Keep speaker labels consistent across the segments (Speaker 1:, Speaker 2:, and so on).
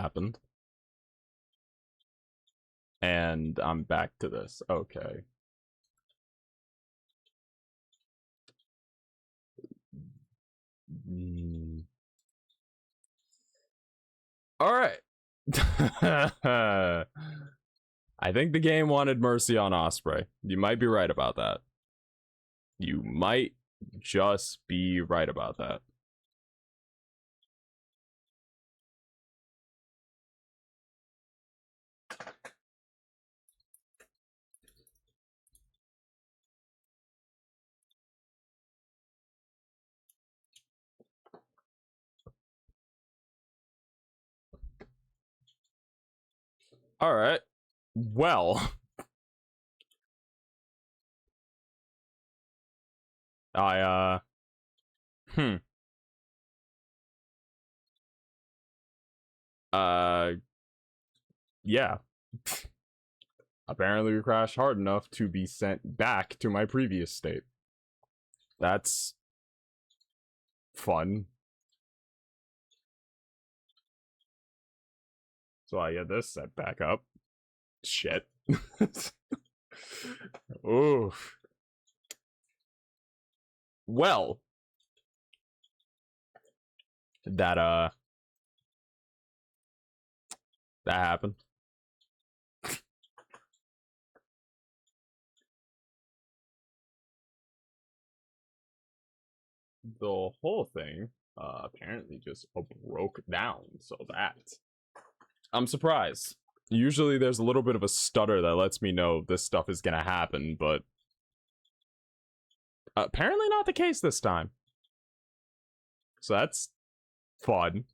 Speaker 1: happened. And I'm back to this. Okay. All right. I think the game wanted mercy on Osprey. You might be right about that. You might just be right about that. All right. Well, I hmm uh yeah. Apparently we crashed hard enough to be sent back to my previous state. That's fun. So I get this set back up. Shit. Oof. Well, that happened. The whole thing apparently just broke down, so that I'm surprised. Usually there's a little bit of a stutter that lets me know this stuff is gonna happen, but apparently not the case this time. So that's fun.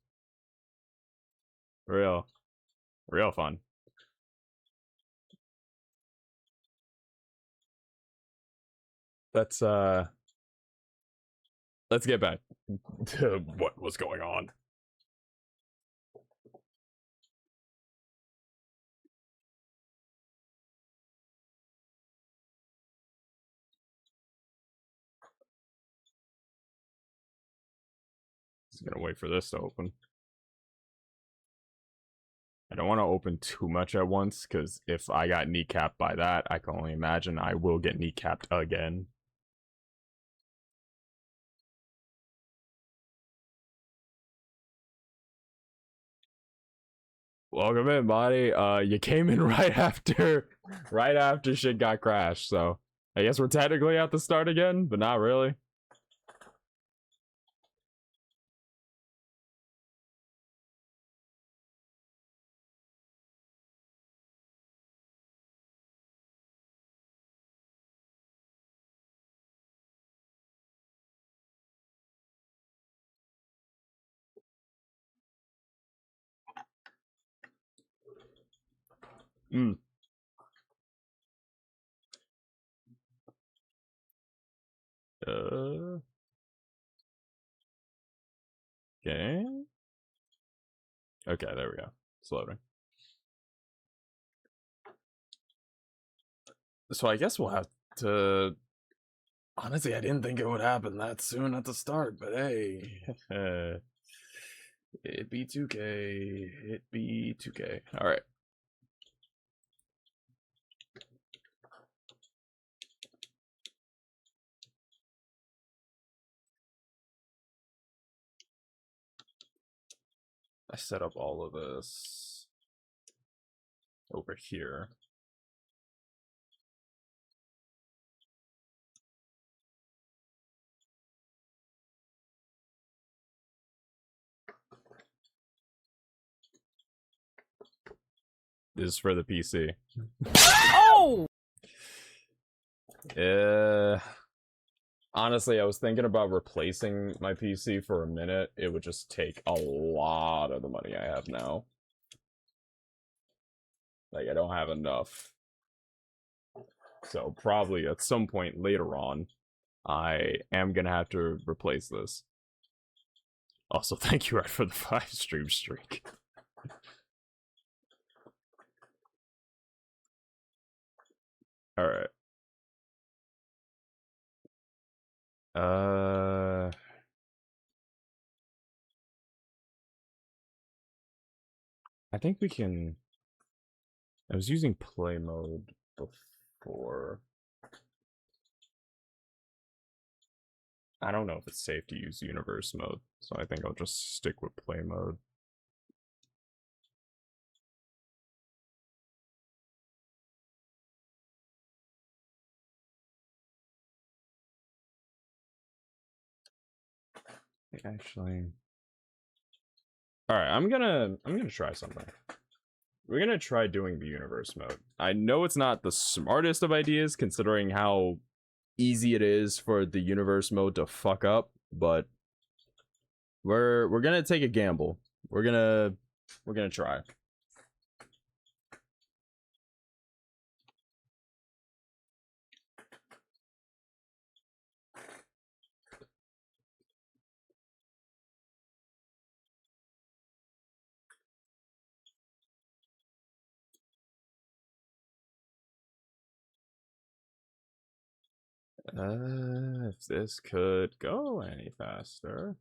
Speaker 1: Real fun. Let's get back to what was going on. Just gonna wait for this to open. I don't want to open too much at once, because if I got kneecapped by that, I can only imagine I will get kneecapped again. Welcome in, buddy. You came in right after shit got crashed, so I guess we're technically at the start again, but not really. Hmm. Okay. Okay, there we go. It's loading. So I guess we'll have to. Honestly, I didn't think it would happen that soon at the start, but hey. It be 2K. It be 2K. Alright. I set up all of this over here. This is for the PC.
Speaker 2: Oh!
Speaker 1: Honestly, I was thinking about replacing my PC for a minute. It would just take a lot of the money I have now. Like, I don't have enough. So probably at some point later on, I am gonna have to replace this. Also, thank you, Red, for the 5 stream streak. Alright. I think we can... I was using play mode before. I don't know if it's safe to use universe mode, so I think I'll just stick with play mode. Actually, all right, I'm gonna try something. We're gonna try doing the universe mode. I know it's not the smartest of ideas considering how easy it is for the universe mode to fuck up, but we're gonna take a gamble. We're gonna try. If this could go any faster.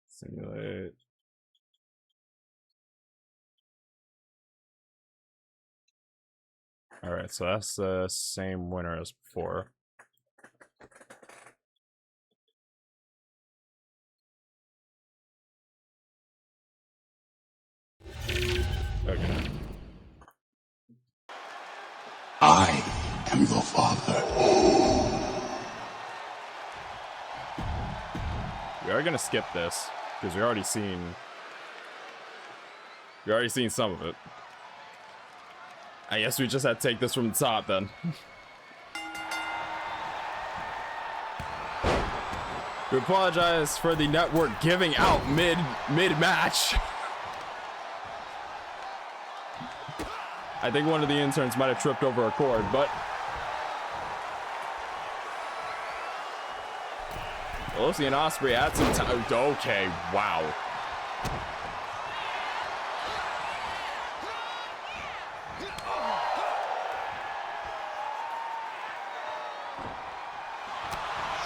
Speaker 1: Simulate. Alright, so that's the same winner as before. Okay.
Speaker 3: I am your father.
Speaker 1: We are gonna skip this, because we already seen some of it. I guess we just had to take this from the top then. We apologize for the network giving out mid-match. I think one of the interns might have tripped over a cord, but Lucy and Osprey had some time. Okay, wow.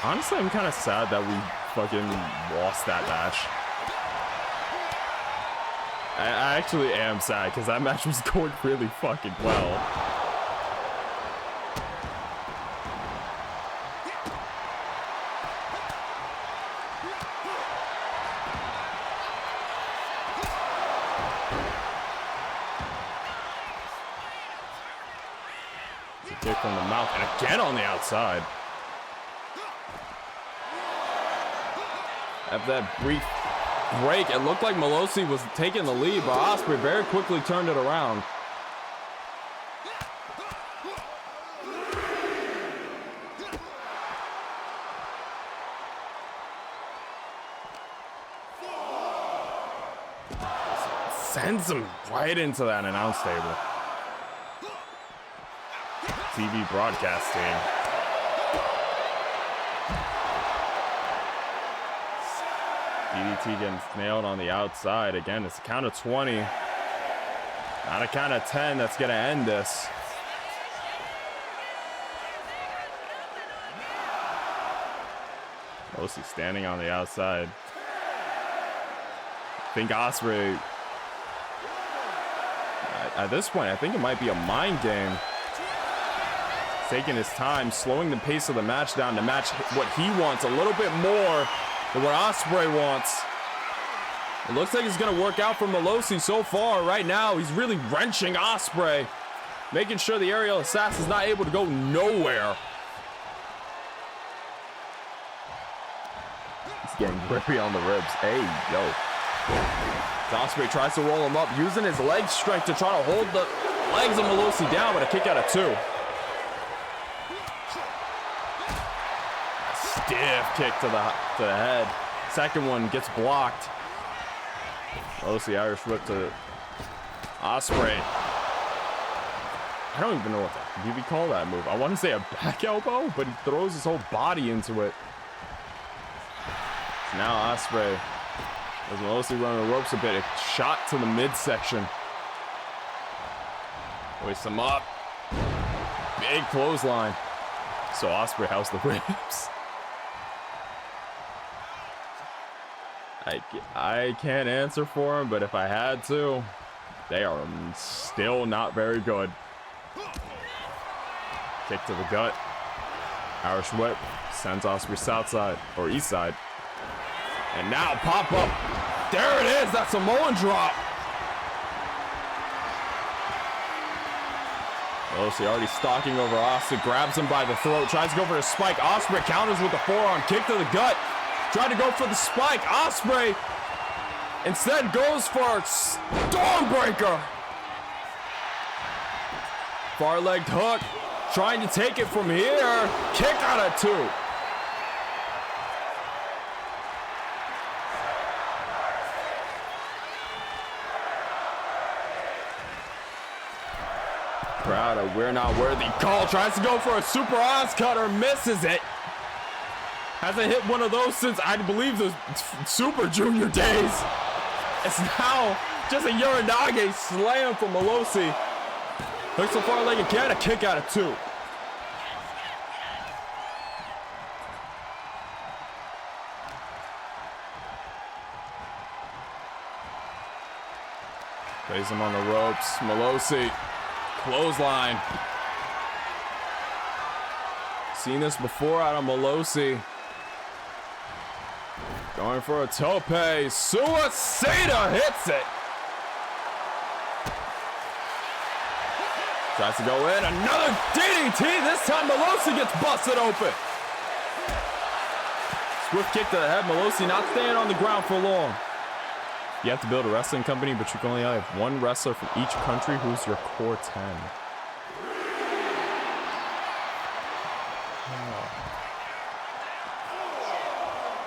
Speaker 1: Honestly, I'm kind of sad that we fucking lost that match. I actually am sad because that match was going really fucking well. It's a kick from the mouth and again on the outside. After that brief break, it looked like Melosi was taking the lead, but Osprey very quickly turned it around. Sends him right into that announce table. TV broadcast team. DDT getting nailed on the outside. Again, it's a count of 20. Not a count of 10 that's going to end this. Mostly standing on the outside. I think Osprey, at this point, I think it might be a mind game. Taking his time, slowing the pace of the match down to match what he wants a little bit more than what Osprey wants. It looks like it's going to work out for Melosi so far. Right now, he's really wrenching Osprey, making sure the aerial assassin's not able to go nowhere. He's getting grippy on the ribs. Hey, yo. Osprey tries to roll him up, using his leg strength to try to hold the legs of Melosi down, but a kick out of 2. Stiff kick to the head. second one gets blocked. Mostly Irish whip to Ospreay. I don't even know what that, did we call that move? I want to say a back elbow, but he throws his whole body into it. So now Ospreay is mostly running the ropes a bit. A shot to the midsection. Hoist him up. Big clothesline. So Ospreay house the whips. I can't answer for him, but if I had to, they are still not very good. Kick to the gut. Irish whip sends Ospreay south side or east side. And now pop up. There it is. That Samoan drop. Ospreay already stalking over Ospreay. Grabs him by the throat. Tries to go for a spike. Ospreay counters with the forearm. Kick to the gut. Tried to go for the spike. Ospreay instead goes for Stormbreaker. Far-legged hook. Trying to take it from here. Kick out of 2. Crowd of we're not worthy call. Tries to go for a super Oz cutter. Misses it. Hasn't hit one of those since, I believe, the Super Junior days. It's now just a Uranage slam from Malosi. Hooks the far leg again, a kick out of 2. Plays him on the ropes. Malosi, clothesline. Seen this before out of Malosi. Going for a tope. Suicida hits it. Tries to go in. Another DDT. This time Malosi gets busted open. Swift kick to the head. Malosi not staying on the ground for long. You have to build a wrestling company, but you can only have one wrestler from each country who's your core 10.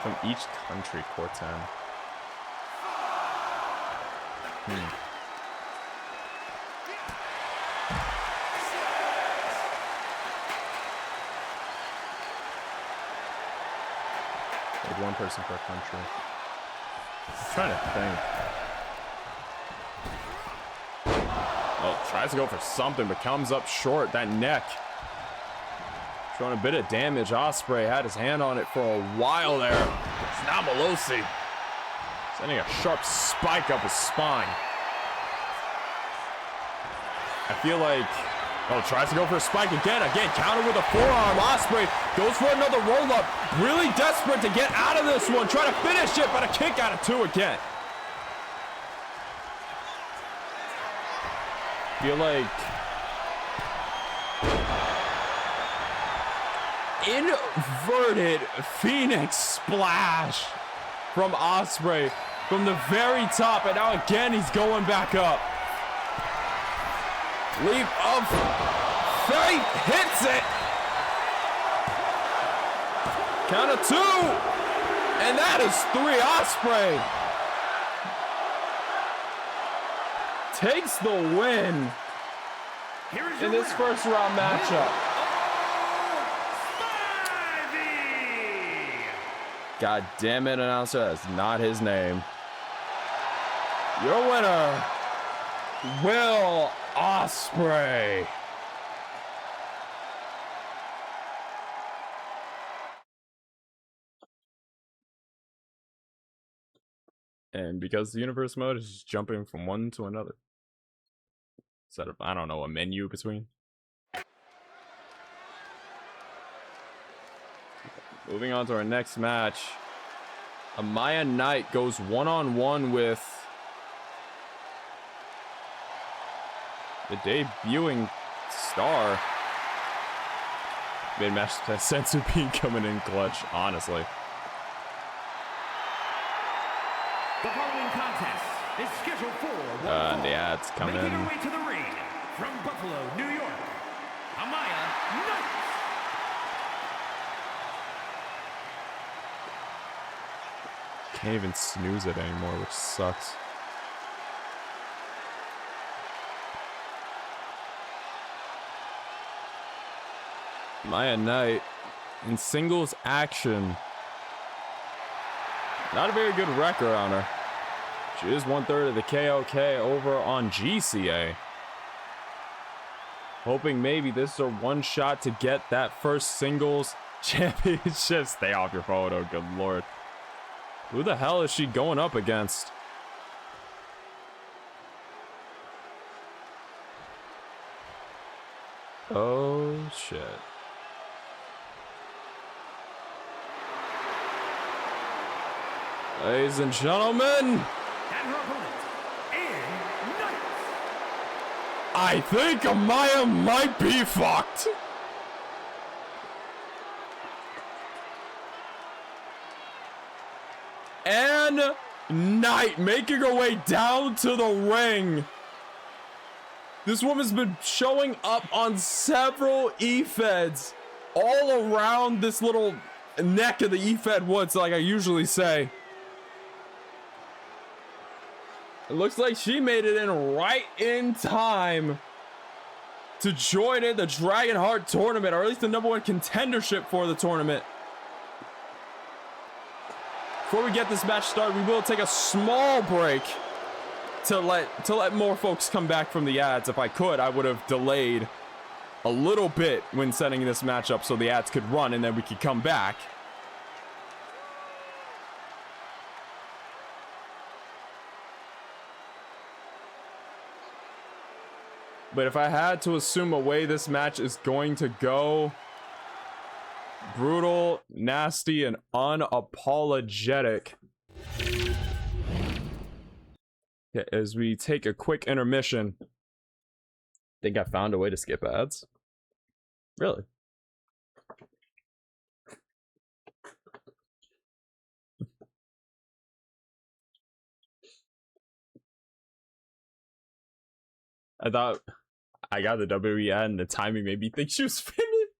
Speaker 1: From each country, core 10. Like one person per country. I'm trying to think. Oh, tries to go for something, but comes up short. That neck. Showing a bit of damage. Ospreay had his hand on it for a while there. It's now Malosi. Sending a sharp spike up his spine. I feel like... Oh, tries to go for a spike again. Again, counter with a forearm. Ospreay goes for another roll-up. Really desperate to get out of this one. Trying to finish it, but a kick out of 2 again. Feel like... Inverted Phoenix splash from Ospreay from the very top, and now again he's going back up. Leap of faith hits it. Count of 2, and that is 3. Ospreay takes the win in this first round matchup. God damn it, announcer, that's not his name. Your winner, Will Ospreay. And because the universe mode is just jumping from one to another. Instead of, I don't know, a menu between. Moving on to our next match. Amaya Knight goes one-on-one with the debuting star. Mid-match Sensu Bean coming in clutch, honestly.
Speaker 2: The following contest is scheduled for
Speaker 1: and the ads coming in.
Speaker 2: Making her way to the ring from Buffalo, New York, Amaya Knight.
Speaker 1: Can't even snooze it anymore, which sucks. Maya Knight in singles action. Not a very good record on her. She is 1/3 of the KOK over on GCA. Hoping maybe this is her one shot to get that first singles championship. Stay off your photo, good lord. Who the hell is she going up against? Oh, shit. Ladies and gentlemen,
Speaker 2: And her opponent, Ann Knight.
Speaker 1: I think Amaya might be fucked. Ann Knight making her way down to the ring. This woman's been showing up on several E-Feds all around this little neck of the E-Fed woods, like I usually say. It looks like she made it in right in time to join in the Dragon Heart tournament, or at least the #1 contendership for the tournament. Before we get this match started, we will take a small break to let more folks come back from the ads. If I could, I would have delayed a little bit when setting this match up so the ads could run and then we could come back. But if I had to assume a way this match is going to go, brutal, nasty, and unapologetic. Okay, as we take a quick intermission. Think I found a way to skip ads? Really? I thought I got the WWE ad and the timing made me think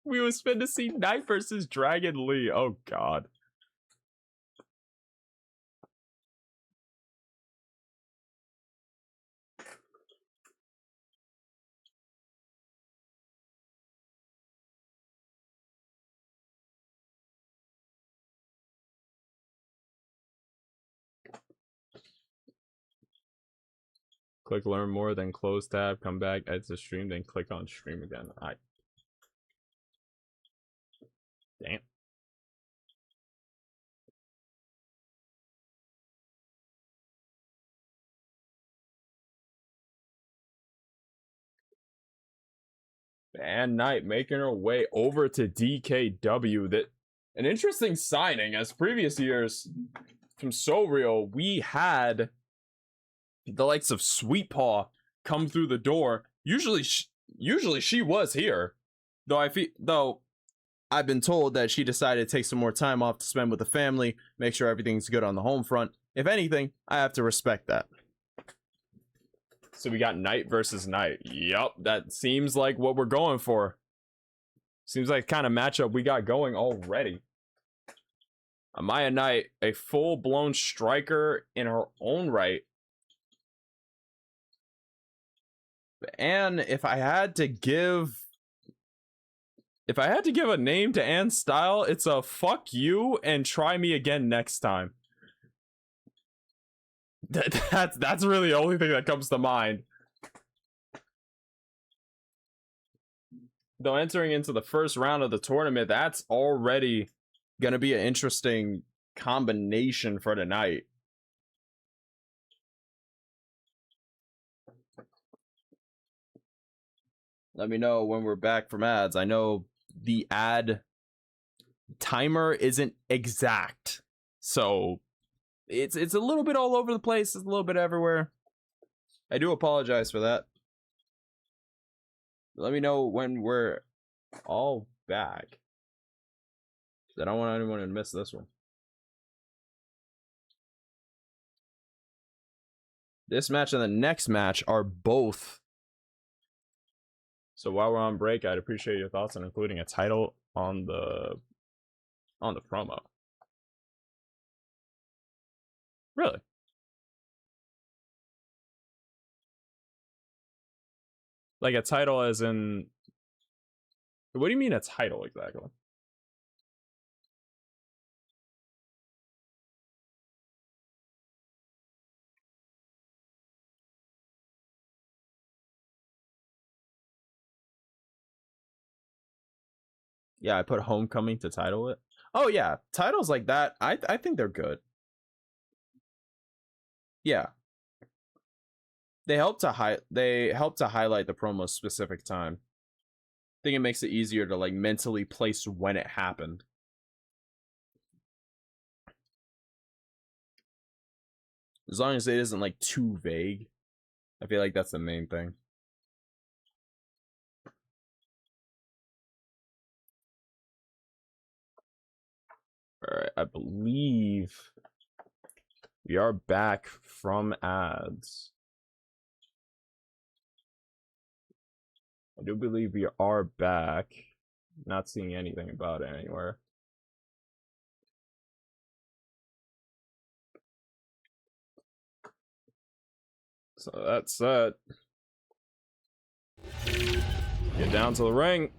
Speaker 1: we was finna see Knight versus Dragon Lee. Oh god. Click learn more, then close tab, come back, edit the stream, then click on stream again. Damn. And Knight making her way over to DKW. That an interesting signing, as previous years from So Real, we had the likes of Sweet Paw come through the door. Usually she was here, though I've been told that she decided to take some more time off to spend with the family, make sure everything's good on the home front. If anything, I have to respect that. So we got Knight versus Knight. Yup, that seems like what we're going for. Seems like the kind of matchup we got going already. Amaya Knight, a full-blown striker in her own right. And if I had to give a name to Ann's style, it's a fuck you and try me again next time. That's really the only thing that comes to mind. Though entering into the first round of the tournament, that's already gonna be an interesting combination for tonight. Let me know when we're back from ads. I know the ad timer isn't exact, so it's a little bit all over the place. It's a little bit everywhere. I do apologize for that. Let me know when we're all back. I don't want anyone to miss this one. This match and the next match are both. So while we're on break, I'd appreciate your thoughts on including a title on the promo. Really? Like a title as in... What do you mean a title exactly? Yeah, I put Homecoming to title it. Oh yeah, titles like that, I think they're good. Yeah. They help to highlight the promo's specific time. I think it makes it easier to like mentally place when it happened. As long as it isn't like too vague. I feel like that's the main thing. Alright, I believe we are back from ads. I do believe we are back. Not seeing anything about it anywhere. So that's it. Get down to the ring.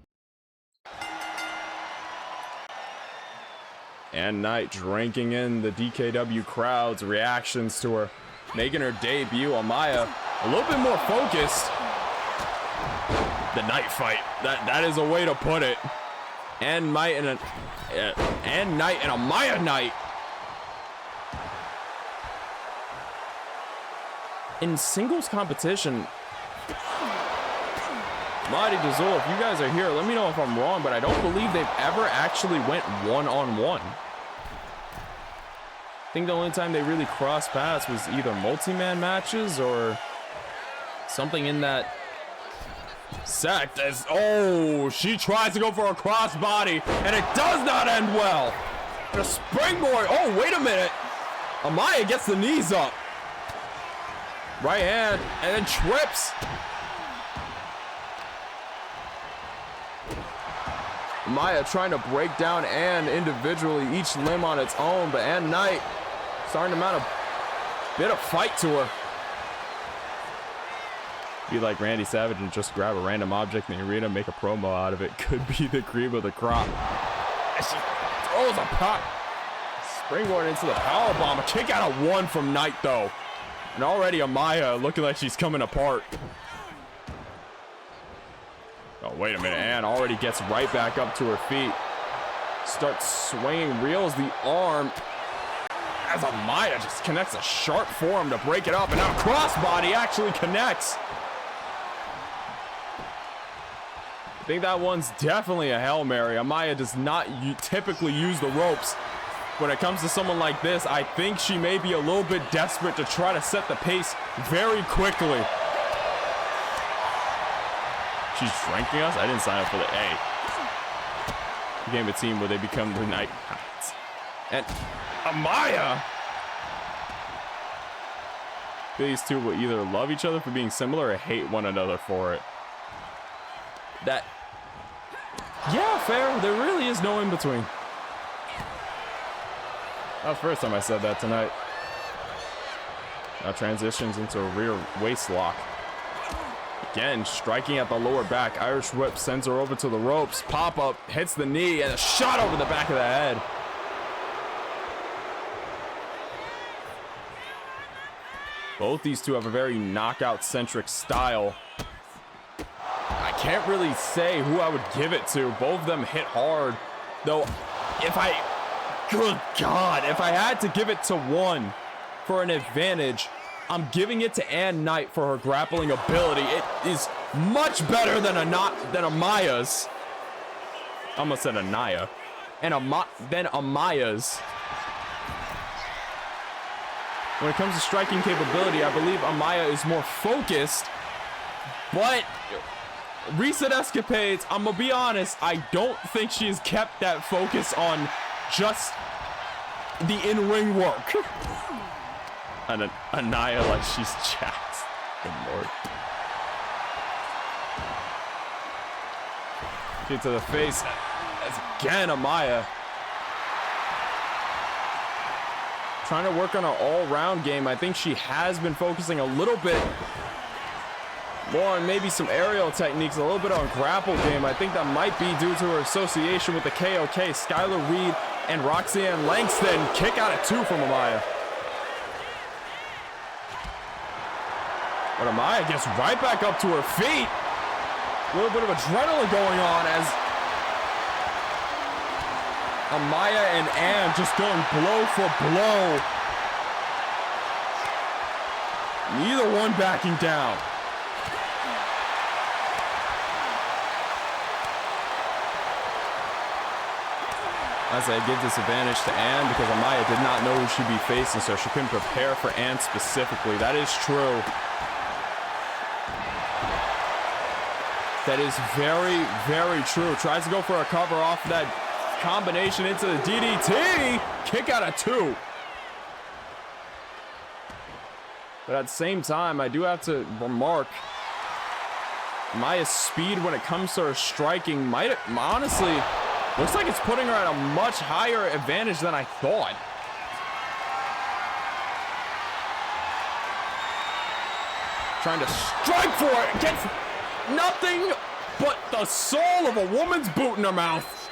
Speaker 1: And Knight drinking in the DKW crowd's reactions to her making her debut. Amaya a little bit more focused. The Knight fight. That is a way to put it. And Knight and Amaya Knight. In singles competition, Marty Dazul, if you guys are here, let me know if I'm wrong, but I don't believe they've ever actually went one-on-one. I think the only time they really crossed paths was either multi-man matches or something in that sect. Oh, she tries to go for a crossbody, and it does not end well. And a springboard. Oh, wait a minute. Amaya gets the knees up. Right hand, and then trips. Maya trying to break down Ann individually, each limb on its own, but Ann Knight starting to mount a bit of fight to her. Be like Randy Savage and just grab a random object in the arena, make a promo out of it. Could be the cream of the crop. As she throws a pop. Springboard into the powerbomb. A kick out of one from Knight, though. And already Amaya looking like she's coming apart. Oh, wait a minute. Ann already gets right back up to her feet. Starts swinging, reels the arm. As Amaya just connects a sharp forearm to break it up. And now crossbody actually connects. I think that one's definitely a Hail Mary. Amaya does not typically use the ropes. When it comes to someone like this, I think she may be a little bit desperate to try to set the pace very quickly. She's drinking us? I didn't sign up for the A. Became a team where they become the Night Hounds. And Amaya! These two will either love each other for being similar or hate one another for it. Yeah, fair. There really is no in between. That was the first time I said that tonight. Now transitions into a rear waist lock. Again, striking at the lower back. Irish whip sends her over to the ropes. Pop up, hits the knee, and a shot over the back of the head. Both these two have a very knockout-centric style. I can't really say who I would give it to. Both of them hit hard. Though, good God, if I had to give it to one for an advantage, I'm giving it to Ann Knight for her grappling ability. It is much better than Amaya's. I almost said Anaya. Than Amaya's. When it comes to striking capability, I believe Amaya is more focused. But recent escapades, I'm gonna be honest, I don't think she has kept that focus on just the in-ring work. And Anaya like she's jacked. Good lord. Kick to the face. That's again Amaya. trying to work on her all-round game. I think she has been focusing a little bit more on maybe some aerial techniques, a little bit on grapple game. I think that might be due to her association with the KOK. Skylar Reed and Roxanne Langston. Kick out at 2 from Amaya. But Amaya gets right back up to her feet. A little bit of adrenaline going on as Amaya and Ann just going blow for blow. Neither one backing down. As I give this advantage to Ann because Amaya did not know who she'd be facing, so she couldn't prepare for Ann specifically. That is true. That is very, very true. Tries to go for a cover off that combination into the DDT. Kick out at 2. But at the same time, I do have to remark Maya's speed when it comes to her striking might honestly looks like it's putting her at a much higher advantage than I thought. Trying to strike for it. Gets nothing but the sole of a woman's boot in her mouth.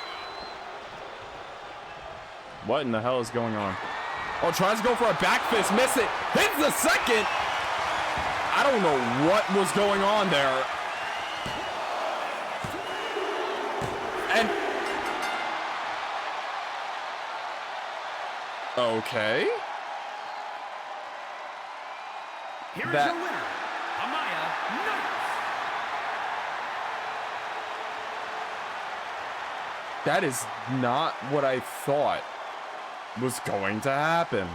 Speaker 1: What in the hell is going on? Oh, tries to go for a back fist. Miss it. Hits the second. I don't know what was going on there. And okay.
Speaker 2: Here's your winner, Amaya Nunes.
Speaker 1: That is not what I thought was going to happen.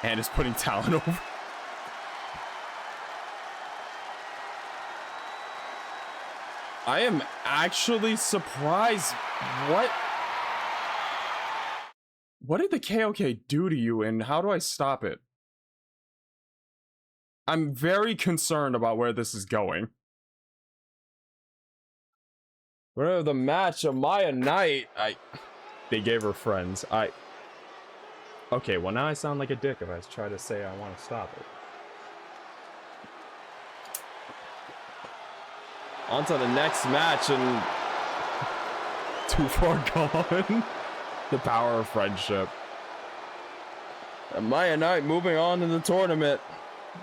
Speaker 1: And is putting Talon over. I am actually surprised. What did the KOK do to you, and how do I stop it? I'm very concerned about where this is going. Whatever the match, Amaya Knight, they gave her friends. Okay, well now I sound like a dick if I try to say I want to stop it. On to the next match, and too far gone. The power of friendship. Amaya Knight moving on in the tournament.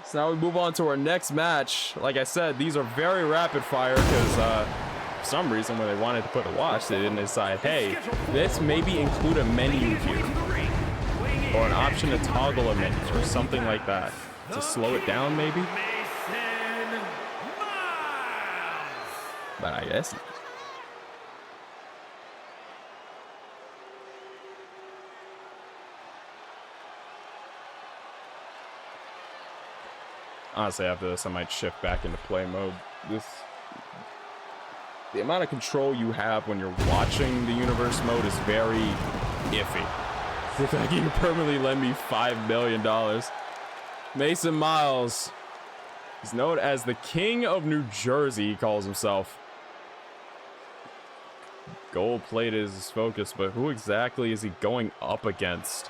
Speaker 1: So now we move on to our next match. Like I said, these are very rapid fire because for some reason when they wanted to put a watch, they didn't decide, hey, let's maybe include a menu here. Or an option to toggle a menu or something like that. To slow it down maybe? But I guess not. Honestly, after this, I might shift back into play mode. The amount of control you have when you're watching the universe mode is very iffy. The fact you can permanently lend me $5 million. Mason Miles. He's known as the King of New Jersey, he calls himself. Gold plate is his focus, but who exactly is he going up against?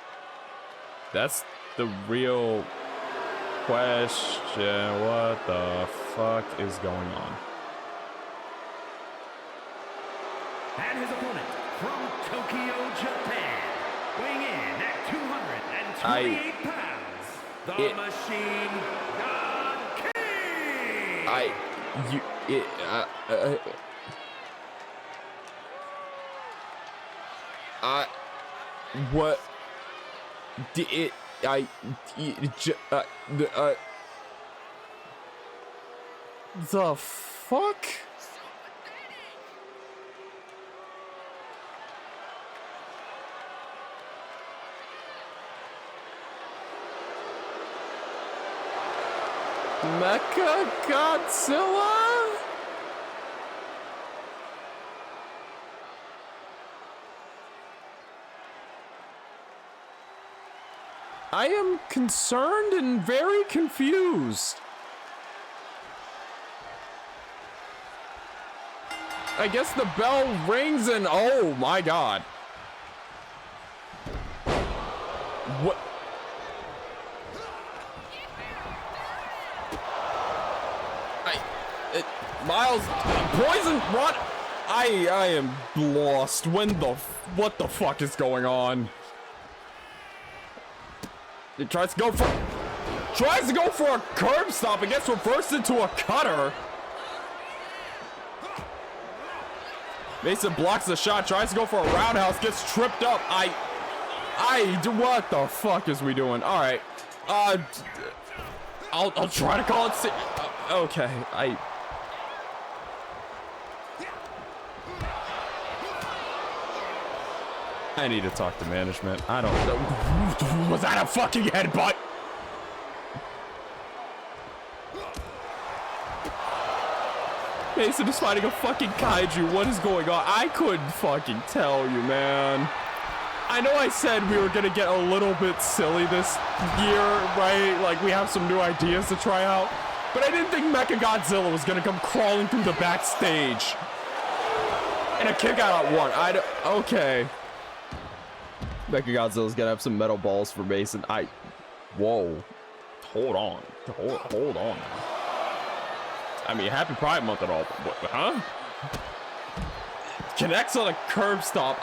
Speaker 1: That's the real question. What the fuck is going on?
Speaker 2: And his opponent from Tokyo, Japan, weighing in at 228 pounds, the Machine Gun King!
Speaker 1: What did it? The fuck? Mecha Godzilla? I am concerned and very confused. I guess the bell rings and oh my god. What? Miles, poison, run! I am lost. What the fuck is going on? It tries to go for a curb stop and gets reversed into a cutter. Mason blocks the shot, tries to go for a roundhouse, gets tripped up. What the fuck is we doing? All right, I'll try to call it. Okay, I need to talk to management. I don't know. Was that a fucking headbutt? Mason is fighting a fucking kaiju. What is going on? I couldn't fucking tell you, man. I know I said we were gonna get a little bit silly this year, right? Like, we have some new ideas to try out. But I didn't think Mechagodzilla was gonna come crawling through the backstage. And a kick out at one. Okay. Mechagodzilla's gonna have some metal balls for Mason. Whoa. Hold on. Hold on. I mean, happy Pride Month and all. What, huh? Connects on a curb stop.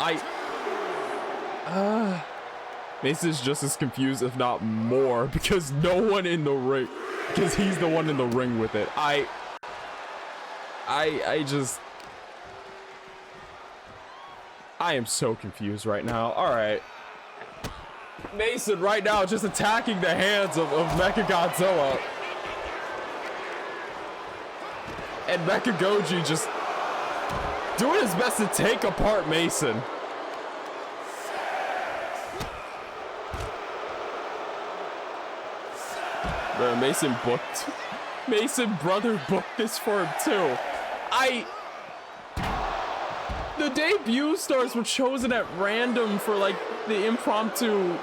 Speaker 1: Mason's just as confused, if not more, because no one in the ring, because he's the one in the ring with it. I am so confused right now. All right. Mason right now just attacking the hands of Mechagodzilla. And Mechagoji just doing his best to take apart Mason. Bro, Mason brother booked this for him too. The debut stars were chosen at random for like the impromptu.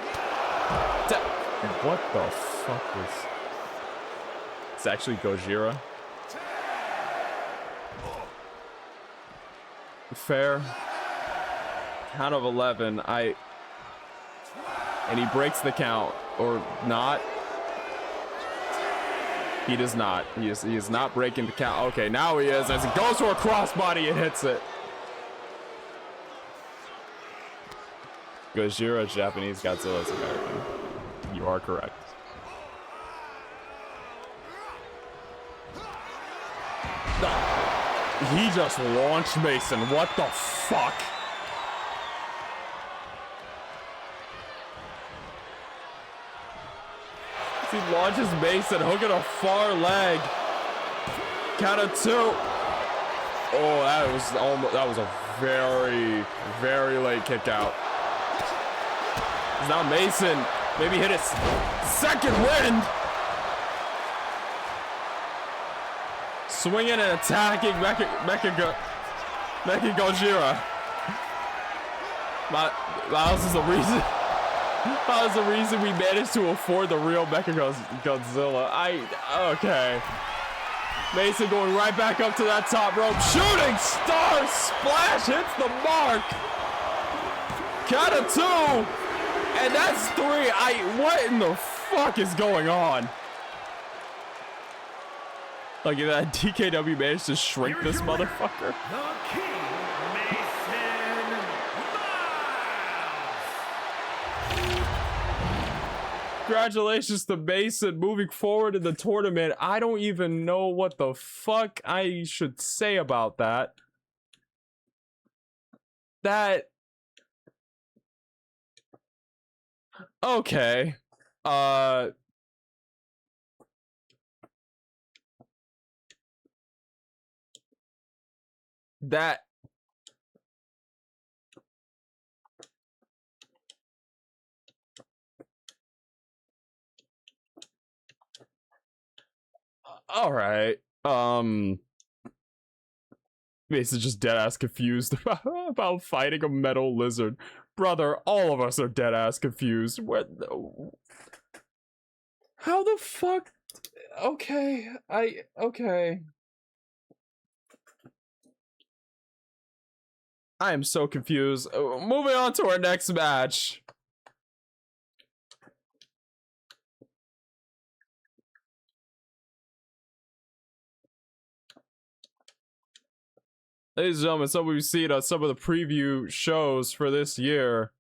Speaker 1: What the fuck is? It's actually Gojira. Fair. Count of 11. And he breaks the count or not. He does not. He is not breaking the count. Okay, now he is as he goes for a crossbody and hits it. Gojira is Japanese, Godzilla is American. You are correct. He just launched Mason. What the fuck? He launches Mason, hooking a far leg. Count of two. Oh, that was a very, very late kick out. Now Mason maybe hit his second wind. Swinging and attacking Mecha Gojira. That was the reason we managed to afford the real Mechagodzilla. Okay. Mason going right back up to that top rope. Shooting star splash hits the mark. Count of two. And that's three. What in the fuck is going on? Look at that. DKW managed to shrink this motherfucker.
Speaker 2: The King, Mason Miles.
Speaker 1: Congratulations to Mason moving forward in the tournament. I don't even know what the fuck I should say about that. Okay. All right. Mason just dead ass confused about fighting a metal lizard. Brother, all of us are dead ass confused. How the fuck? Okay, okay. I am so confused. Moving on to our next match. Ladies and gentlemen, some we've seen on some of the preview shows for this year.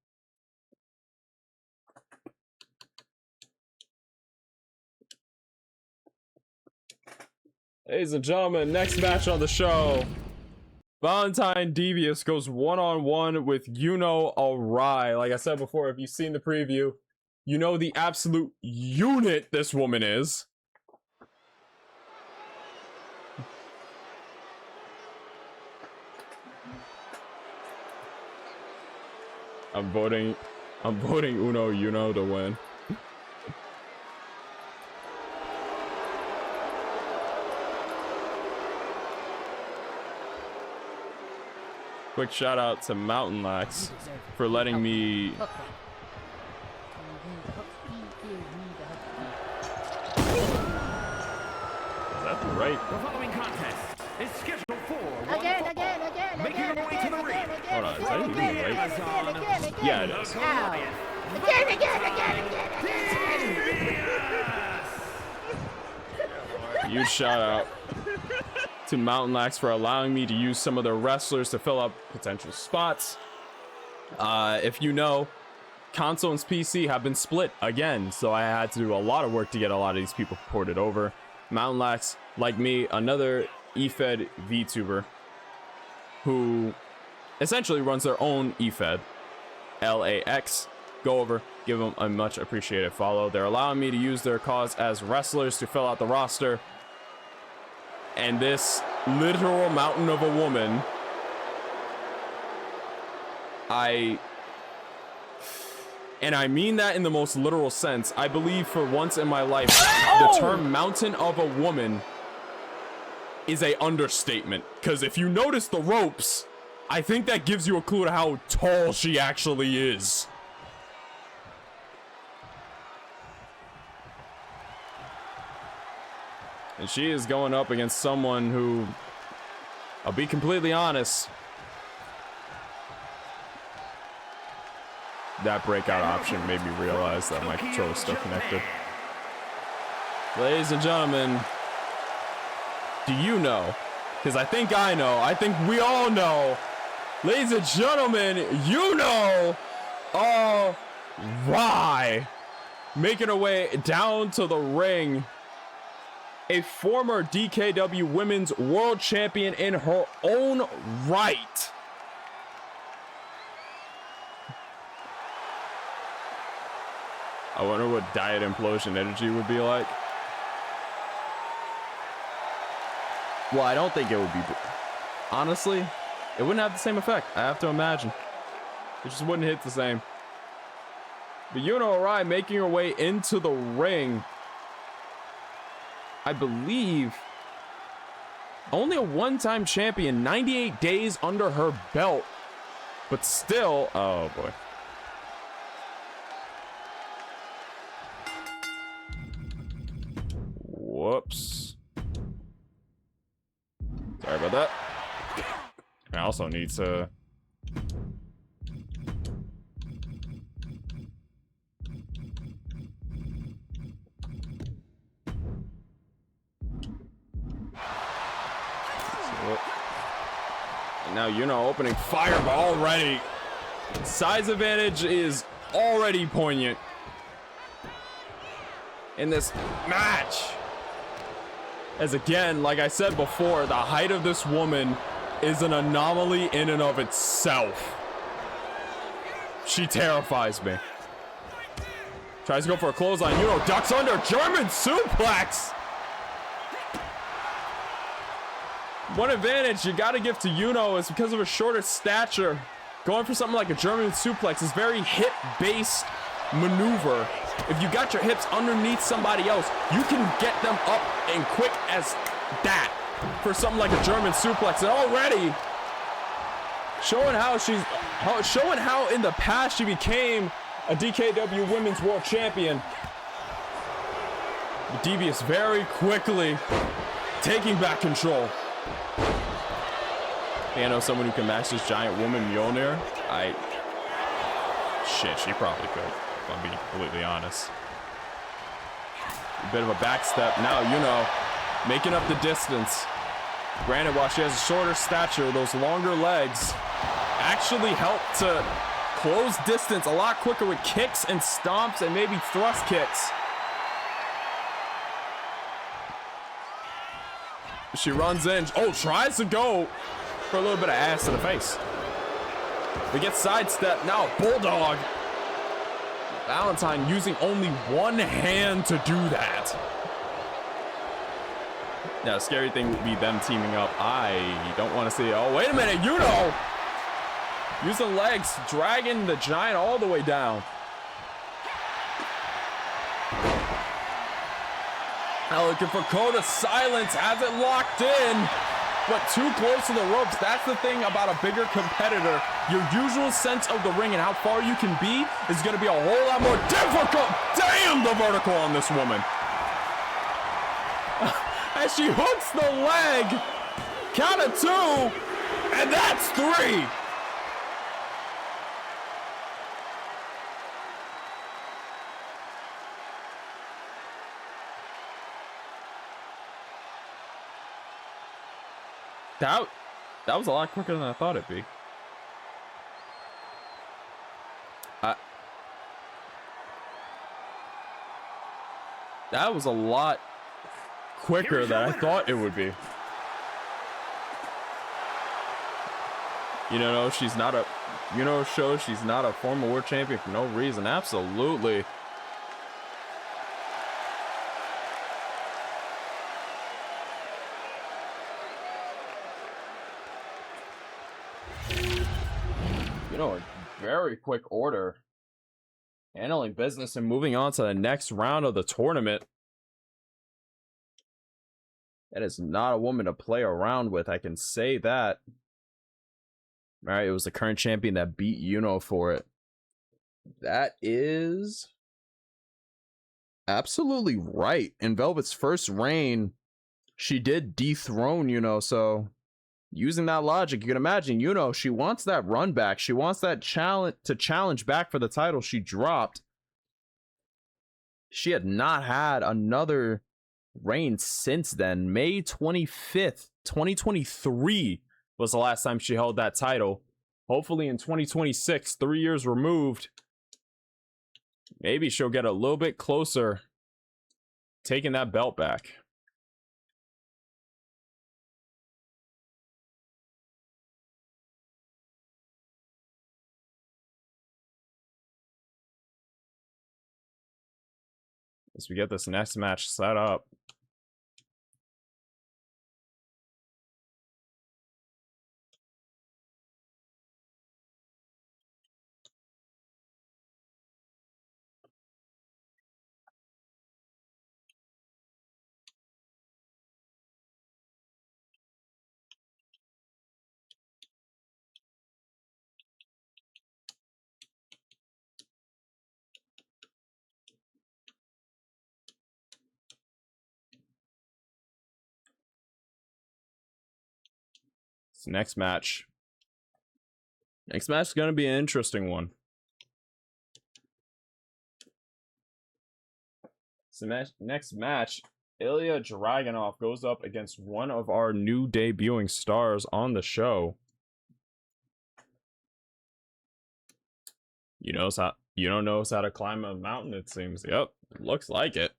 Speaker 1: Ladies and gentlemen, next match on the show. Valentine Devious goes one-on-one with Yuno Arai. Like I said before, if you've seen the preview, you know the absolute unit this woman is. I'm voting Uno Yuno to win. Quick shout out to Mountain Lax for letting me. Is that right?
Speaker 2: The following contest is scheduled for
Speaker 4: Again.
Speaker 2: making her way to the ring.
Speaker 1: Hold on, is that even right? Yeah, it is. Huge shout out to Mountain Lax for allowing me to use some of their wrestlers to fill up potential spots. If you know, console and PC have been split again, so I had to do a lot of work to get a lot of these people ported over. Mountain Lax, like me, another eFed VTuber who essentially runs their own eFed, LAX. Go over, give them a much appreciated follow. They're allowing me to use their cause as wrestlers to fill out the roster. And this literal mountain of a woman, I mean that in the most literal sense. I believe for once in my life, the term mountain of a woman is a understatement. Because if you notice the ropes, I think that gives you a clue to how tall she actually is. And she is going up against someone who, I'll be completely honest, that breakout option made me realize that my controller is still connected. Ladies and gentlemen, do you know? Because I think I know. I think we all know. Ladies and gentlemen, you know. Why? Making her way down to the ring. A former DKW Women's World Champion in her own right. I wonder what Diet Implosion Energy would be like. Well, I don't think it would be. Honestly, it wouldn't have the same effect. I have to imagine. It just wouldn't hit the same. But Yuno Arai making her way into the ring. I believe only a one-time champion, 98 days under her belt, but still, oh boy. Whoops. Sorry about that. I also need to... And now Yuno opening fire, but already size advantage is already poignant in this match. As again, like I said before, the height of this woman is an anomaly in and of itself. She terrifies me. Tries to go for a clothesline. Yuno ducks under, German suplex. One advantage you gotta give to Yuno is because of her shorter stature. Going for something like a German suplex is very hip-based maneuver. If you got your hips underneath somebody else, you can get them up and quick as that for something like a German suplex. And already showing how in the past she became a DKW Women's World Champion. Devious very quickly taking back control. I know someone who can match this giant woman Mjolnir. Shit, she probably could, if I'm being completely honest. A bit of a backstep. Now, Yuno making up the distance. Granted, while she has a shorter stature, those longer legs actually help to close distance a lot quicker with kicks and stomps and maybe thrust kicks. She runs in. Oh, tries to go for a little bit of ass to the face. We get sidestep. Now, Bulldog. Valentine using only one hand to do that. Now, the scary thing would be them teaming up. I don't want to see. Oh, wait a minute. You know. Using legs, dragging the Giant all the way down. Now looking for Kota. Silence, has it locked in, but too close to the ropes. That's the thing about a bigger competitor. Your usual sense of the ring and how far you can be is going to be a whole lot more difficult. Damn, the vertical on this woman. As she hooks the leg. Count of 2, and that's 3. That was a lot quicker than I thought it'd be. That was a lot quicker than I thought it would be. You know, she's not a, shows she's not a former world champion for no reason. Absolutely. A very quick order. Handling business and moving on to the next round of the tournament. That is not a woman to play around with, I can say that. All right, it was the current champion that beat Yuno for it. That is absolutely right. In Velvet's first reign, she did dethrone Yuno, so using that logic, you can imagine, she wants that run back. She wants that challenge back for the title she dropped. She had not had another reign since then. May 25th, 2023 was the last time she held that title. Hopefully in 2026, 3 years removed, maybe she'll get a little bit closer taking that belt back. As we get this next match set up. Next match. Next match is going to be an interesting one. So next match, Ilya Dragunov goes up against one of our new debuting stars on the show. You don't know how to climb a mountain, it seems. Yep, looks like it.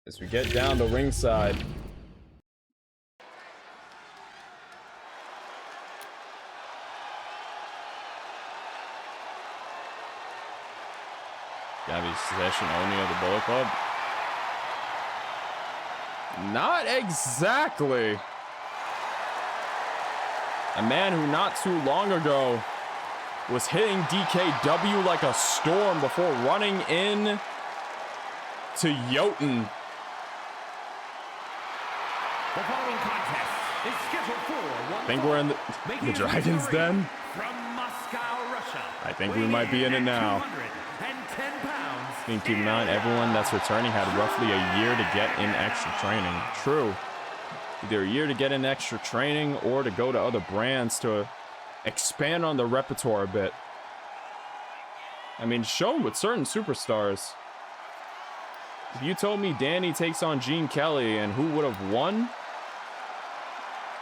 Speaker 1: As we get down to ringside. Gabby Session Oni of the Bullet Club. Not exactly. A man who not too long ago was hitting DKW like a storm before running in to Jotun.
Speaker 2: The following contest is scheduled for one.
Speaker 1: I think we're in the Dragon's Den.
Speaker 2: From Moscow, Russia.
Speaker 1: I think we might be in it now.
Speaker 2: 210 pounds.
Speaker 1: Keep in mind, everyone that's returning had roughly a year to get in extra training. True. Either a year to get in extra training or to go to other brands to expand on the repertoire a bit. I mean, shown with certain superstars, If you told me Danny takes on Gene Kelly and who would have won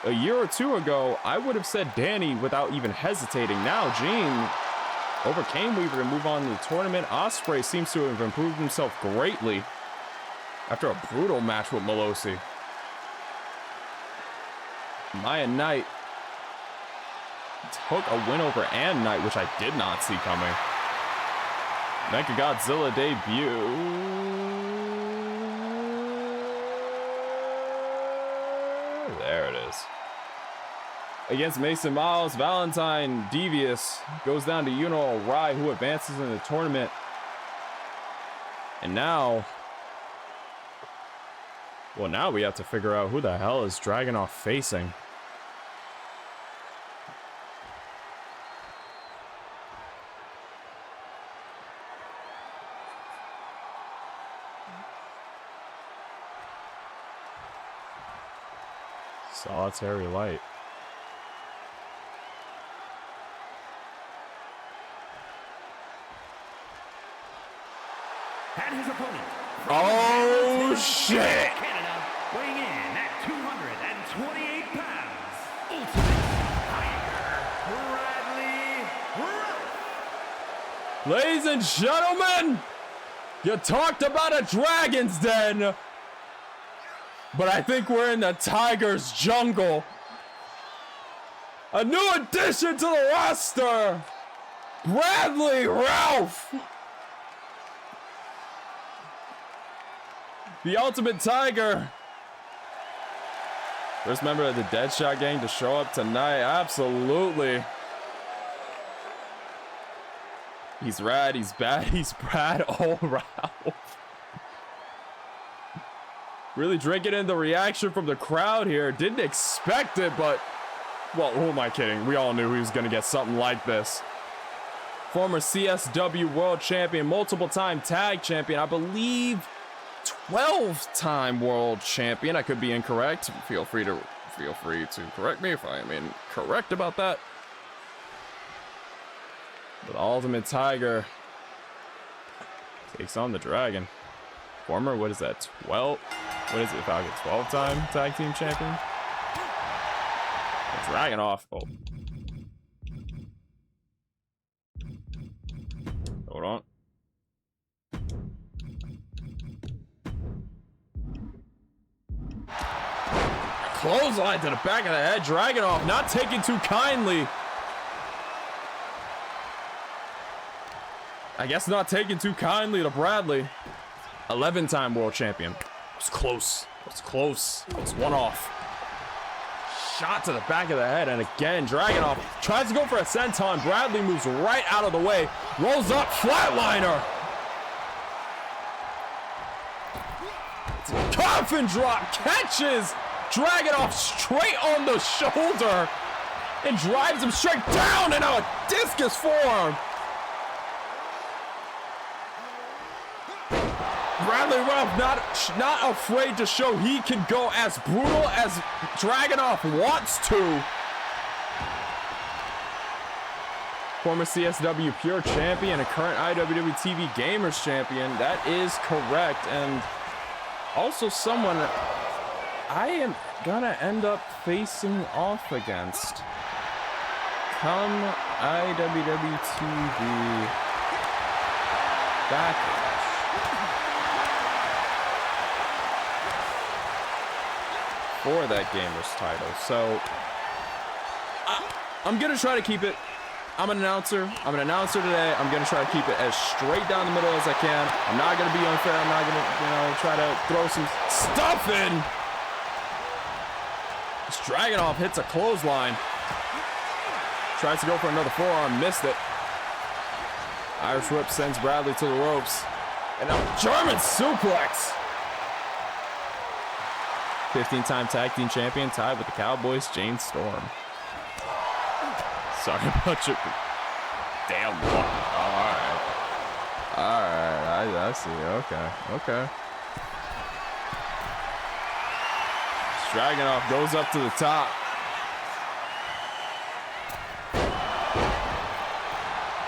Speaker 1: a year or two ago, I would have said Danny without even hesitating. Now Gene overcame Weaver to move on to the tournament. Ospreay seems to have improved himself greatly after a brutal match with Malosi. Maya Knight took a win over Ann Knight, which I did not see coming. Mecha Godzilla debut. There it is. Against Mason Miles, Valentine Devious goes down to Yuno Arai, who advances in the tournament. And now, well, now we have to figure out who the hell is Dragunov facing. Solitary Light.
Speaker 2: And his opponent.
Speaker 1: Oh shit!
Speaker 2: Canada, weighing in at 228 pounds. Ultimate Tiger, Bradley Ralph.
Speaker 1: Ladies and gentlemen, you talked about a Dragon's Den, but I think we're in the Tiger's jungle. A new addition to the roster, Bradley Ralph. The Ultimate Tiger. First member of the Deadshot gang to show up tonight. Absolutely. He's rad, he's bad, he's Brad all around. Really drinking in the reaction from the crowd here. Didn't expect it, but, well, who am I kidding? We all knew he was going to get something like this. Former CSW World Champion, multiple-time Tag Champion, I believe 12-time World Champion. I could be incorrect. Feel free to correct me if I am incorrect about that. But the Ultimate Tiger takes on the Dragon. Former, what is that, 12? What is it, Falcon? 12-time Tag Team Champion? Dragunov. Oh. Hold on. Clothesline to the back of the head. Dragunov not taking too kindly. I guess not taking too kindly to Bradley. 11-time world champion. It was close. It was close. It was one off. Shot to the back of the head, and again, Dragunov tries to go for a senton. Bradley moves right out of the way. Rolls up, flatliner. Coffin drop, catches Dragunov straight on the shoulder and drives him straight down, and now a discus forearm. Bradley Ralph not afraid to show he can go as brutal as Dragunov wants to. Former CSW Pure Champion and current IWW TV Gamers Champion. That is correct. And also someone I am gonna end up facing off against come IWW TV Backlash. For that Gamers title. So I'm gonna try to keep it. I'm an announcer today. I'm gonna try to keep it as straight down the middle as I can. I'm not gonna be unfair. I'm not gonna, try to throw some stuff in. This Dragunov hits a clothesline. Tries to go for another forearm, missed it. Irish whip sends Bradley to the ropes. And a German suplex. 15-time tag team champion, tied with the Cowboys, Jane Storm. Sorry about your damn luck. All right, I see. Okay. Dragunov goes up to the top.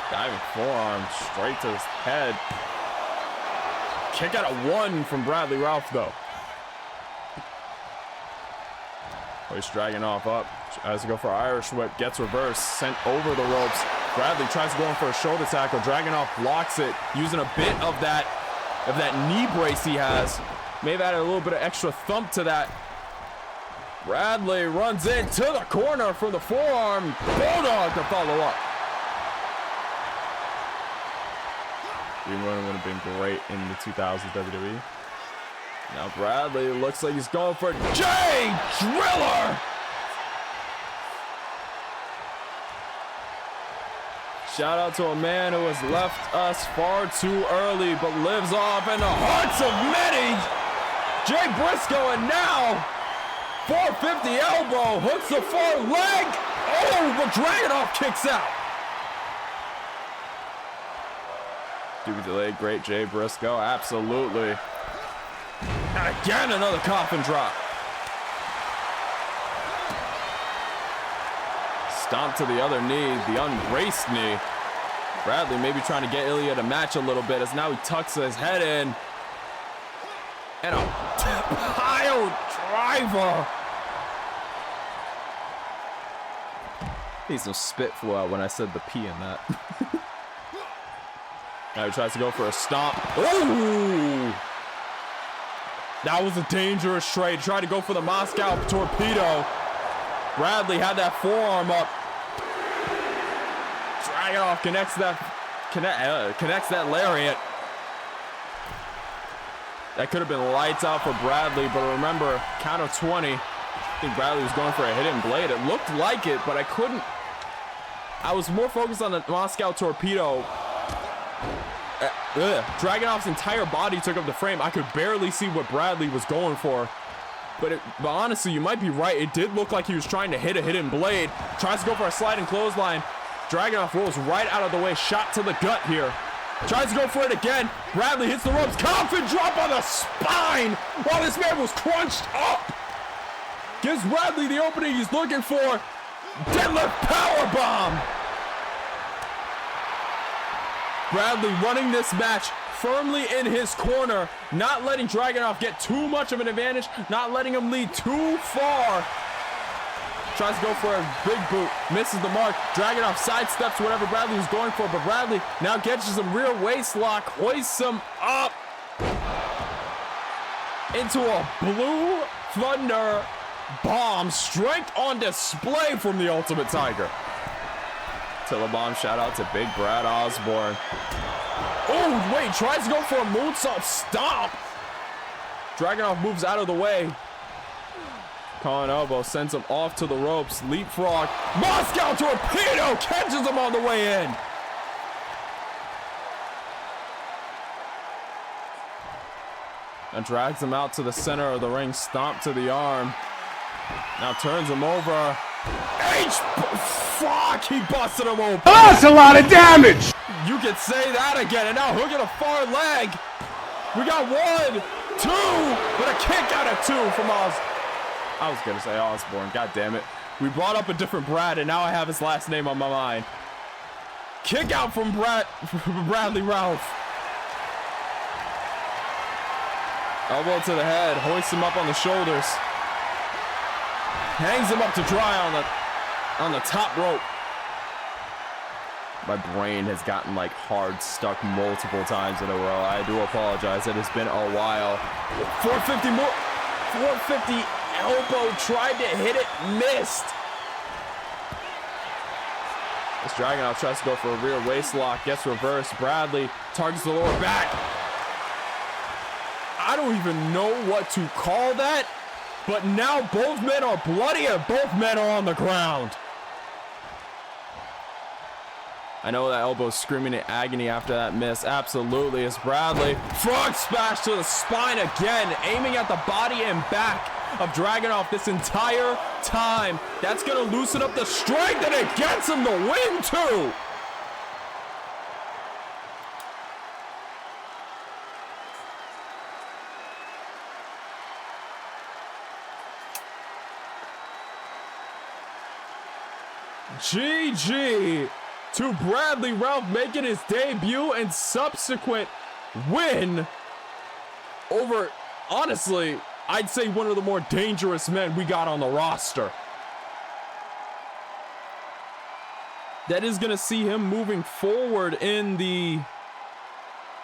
Speaker 1: Diving forearm straight to his head. Kick out of 1 from Bradley Ralph, though. Hoist Dragunov up. Tries to go for Irish whip. Gets reversed. Sent over the ropes. Bradley tries to go in for a shoulder tackle. Dragunov blocks it, using a bit of that knee brace he has. May have added a little bit of extra thump to that. Bradley runs into the corner from the forearm. Bulldog to follow up. Dream Runner would have been great in the 2000s WWE. Now Bradley looks like he's going for Jay Driller. Shout out to a man who has left us far too early, but lives off in the hearts of many. Jay Briscoe, and now 450 elbow, hooks the far leg. Oh, but Dragunov kicks out. Do we delay great Jay Briscoe? Absolutely. And again, another coffin drop. Stomp to the other knee, the unbraced knee. Bradley maybe trying to get Ilya to match a little bit as now he tucks his head in. And a pile driver. Need some spit flew out when I said the P in that. Now he tries to go for a stomp. Ooh! That was a dangerous trade. Tried to go for the Moscow torpedo. Bradley had that forearm up. Dragunov connects that lariat. That could have been lights out for Bradley, but remember, count of 20. I think Bradley was going for a hidden blade. It looked like it, but I couldn't. I was more focused on the Moscow torpedo. Dragunov's entire body took up the frame. I could barely see what Bradley was going for. But honestly, you might be right. It did look like he was trying to hit a hidden blade. Tries to go for a sliding clothesline. Dragunov rolls right out of the way. Shot to the gut here. Tries to go for it again. Bradley hits the ropes. Coffin drop on the spine while this man was crunched up. Gives Bradley the opening he's looking for. Deadlift powerbomb. Bradley running this match firmly in his corner, not letting Dragunov get too much of an advantage, not letting him lead too far. Tries to go for a big boot, misses the mark. Dragunov sidesteps whatever Bradley was going for, but Bradley now gets some rear waist lock, hoists him up into a Blue Thunder bomb. Strength on display from the Ultimate Tiger. Tillabomb, shout out to Big Brad Osborne. Oh, wait, tries to go for a moonsault stomp. Dragunov moves out of the way. Con elbow sends him off to the ropes. Leapfrog. Moscow torpedo catches him on the way in. And drags him out to the center of the ring. Stomp to the arm. Now turns him over. Fuck, he busted him open.
Speaker 3: Oh, that's a lot of damage.
Speaker 1: You could say that again. And now hooking a far leg. We got 1, 2, but a kick out of 2 from I was gonna say Osborne. God damn it. We brought up a different Brad, and now I have his last name on my mind. Kick out from Bradley Ralph. Elbow to the head. Hoists him up on the shoulders. Hangs him up to dry on the top rope. My brain has gotten like hard stuck multiple times in a row. I do apologize. It has been a while. 450 more. 450 elbow. Tried to hit it. Missed. This Dragunov tries to go for a rear waist lock. Gets reversed. Bradley targets the lower back. I don't even know what to call that. But now both men are bloody and both men are on the ground. I know that elbow's screaming in agony after that miss. Absolutely. It's Bradley. Frog smash to the spine again. Aiming at the body and back of Dragunov this entire time. That's going to loosen up the strength and it gets him the win too. GG to Bradley Ralph making his debut and subsequent win over, honestly, I'd say one of the more dangerous men we got on the roster. That is going to see him moving forward in the...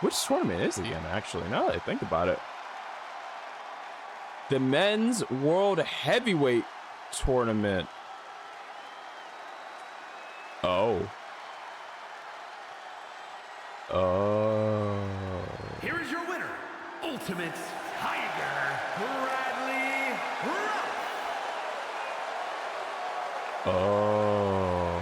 Speaker 1: Which tournament is he in, actually, now that I think about it? The Men's World Heavyweight Tournament. Oh. Oh.
Speaker 2: Here is your winner, Ultimate Tiger, Bradley Ralph.
Speaker 1: Oh.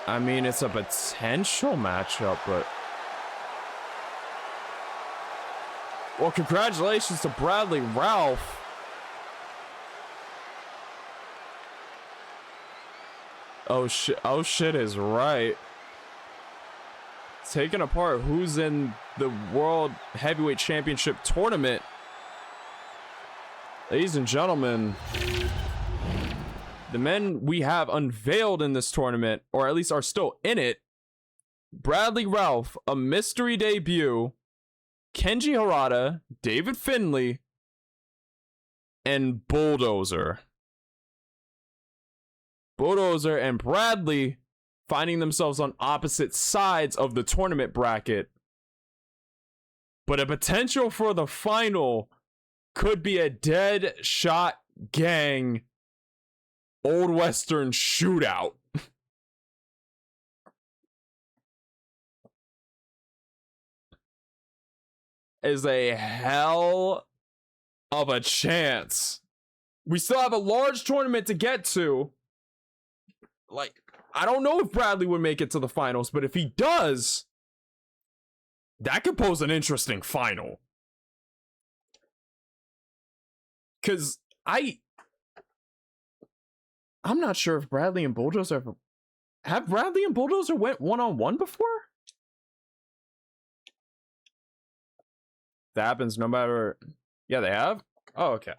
Speaker 1: I mean, it's a potential matchup, but... Well, congratulations to Bradley Ralph. Oh shit is right. Taking apart who's in the World Heavyweight Championship tournament. Ladies and gentlemen, the men we have unveiled in this tournament, or at least are still in it: Bradley Ralph, a mystery debut, Kenji Harada, David Finlay, and Bulldozer. Bulldozer and Bradley finding themselves on opposite sides of the tournament bracket. But a potential for the final could be a dead shot gang Old Western shootout. Is a hell of a chance. We still have a large tournament to get to. Like, I don't know if Bradley would make it to the finals, but if he does, that could pose an interesting final. Because I'm not sure if Bradley and Bulldozer have Bradley and Bulldozer went one-on-one before? That happens no matter... Yeah, they have? Oh, okay.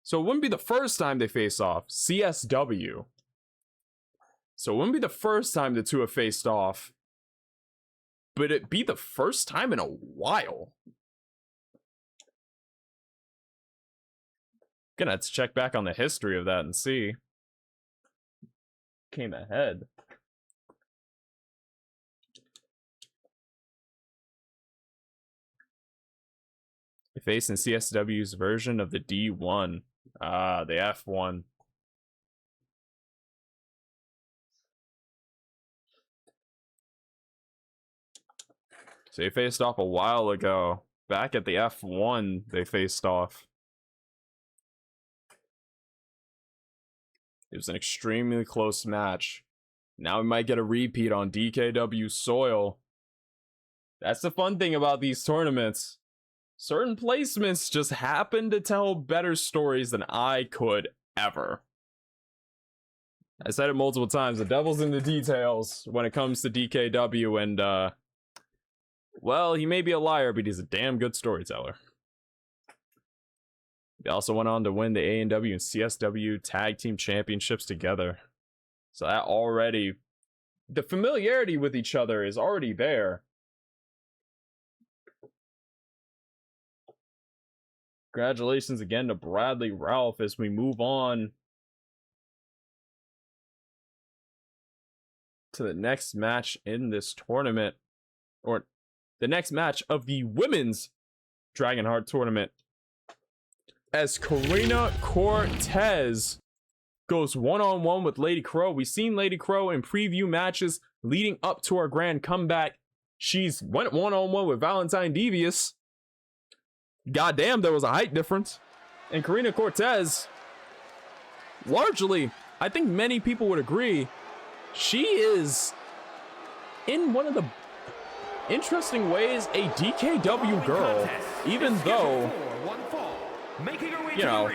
Speaker 1: So it wouldn't be the first time they face off. CSW. So it wouldn't be the first time the two have faced off. But it'd be the first time in a while. Gonna have to check back on the history of that and see. Came ahead. They face in CSW's version of the D1. Ah, the F1. So they faced off a while ago. Back at the F1, they faced off. It was an extremely close match. Now we might get a repeat on DKW soil. That's the fun thing about these tournaments. Certain placements just happen to tell better stories than I could ever. I said it multiple times, the devil's in the details when it comes to DKW, and well, he may be a liar, but he's a damn good storyteller. They also went on to win the A&W and CSW Tag Team Championships together. So that already... The familiarity with each other is already there. Congratulations again to Bradley Ralph as we move on to the next match in this tournament. Or the next match of the Women's Dragonheart Tournament. As Karina Cortez goes one-on-one with Lady Crow. We've seen Lady Crow in preview matches leading up to our grand comeback. She's went one-on-one with Valentine Devious. Goddamn, there was a height difference. And Karina Cortez, largely, I think many people would agree, she is, in one of the interesting ways, a DKW girl. Even though, you know,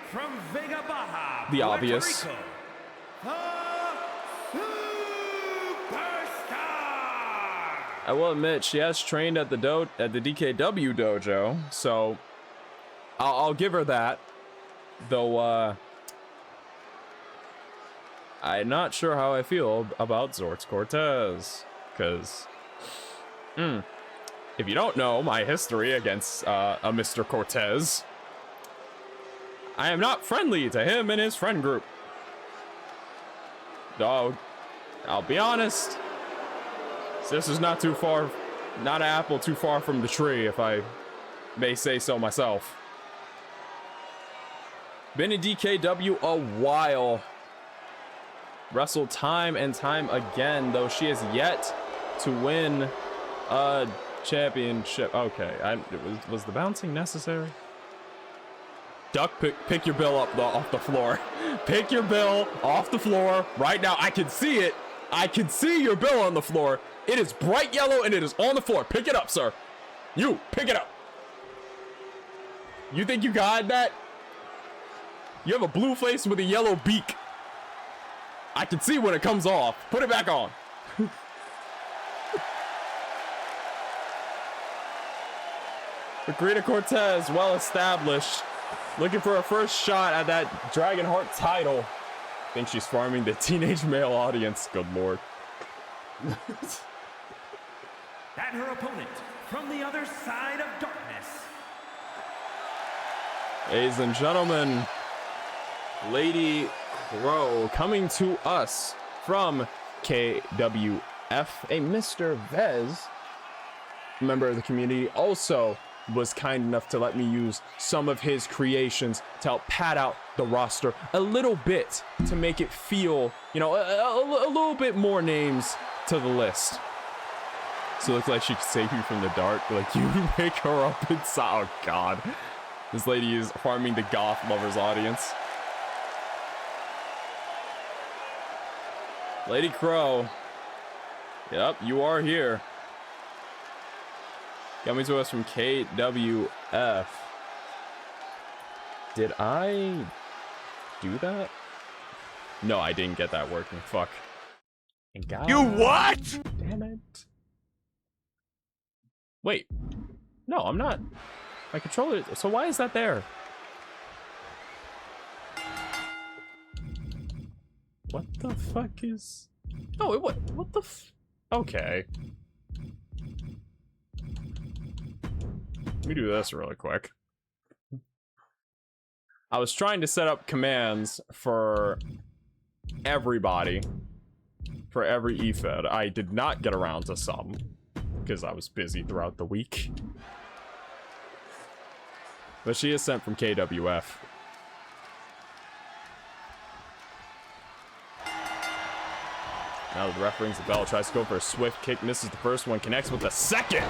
Speaker 2: from Vega Baja,
Speaker 1: the obvious.
Speaker 2: Rico, the Superstar.
Speaker 1: I will admit, she has trained at the DKW dojo, so I'll give her that. Though, I'm not sure how I feel about Zortz Cortez, because if you don't know my history against a Mr. Cortez, I am not friendly to him and his friend group. Dog, I'll be honest, this is not too far, not an apple too far from the tree, if I may say so myself. Been in DKW a while. Wrestled time and time again, though she has yet to win a championship. Okay, was the bouncing necessary? Duck, pick your bill up off the floor. Pick your bill off the floor right now. I can see it. I can see your bill on the floor. It is bright yellow and it is on the floor. Pick it up, sir. You, pick it up. You think you got that? You have a blue face with a yellow beak. I can see when it comes off. Put it back on. Karina Cortez, well established. Looking for her first shot at that Dragon Heart title. Think she's farming the teenage male audience. Good lord.
Speaker 2: And her opponent from the other side of darkness.
Speaker 1: Ladies and gentlemen, Lady Crow coming to us from KWF. A Mr. Vez, member of the community, also was kind enough to let me use some of his creations to help pad out the roster a little bit to make it feel, you know, a little bit more names to the list. So it looks like she could save you from the dark. Like, you make her up inside. Oh, God. This lady is farming the goth lovers audience. Lady Crow. Yep, you are here. Coming to us from KWF. Did I do that? No, I didn't get that working. Fuck. And God,
Speaker 2: You what?
Speaker 1: damn it. Wait. No, I'm not. My controller. So why is that there? What the fuck is... Oh, what the okay. Let me do this really quick. I was trying to set up commands for everybody, for every EFED. I did not get around to some, because I was busy throughout the week. But she is sent from KWF. Now the ref rings the bell, tries to go for a swift kick, misses the first one, connects with the second!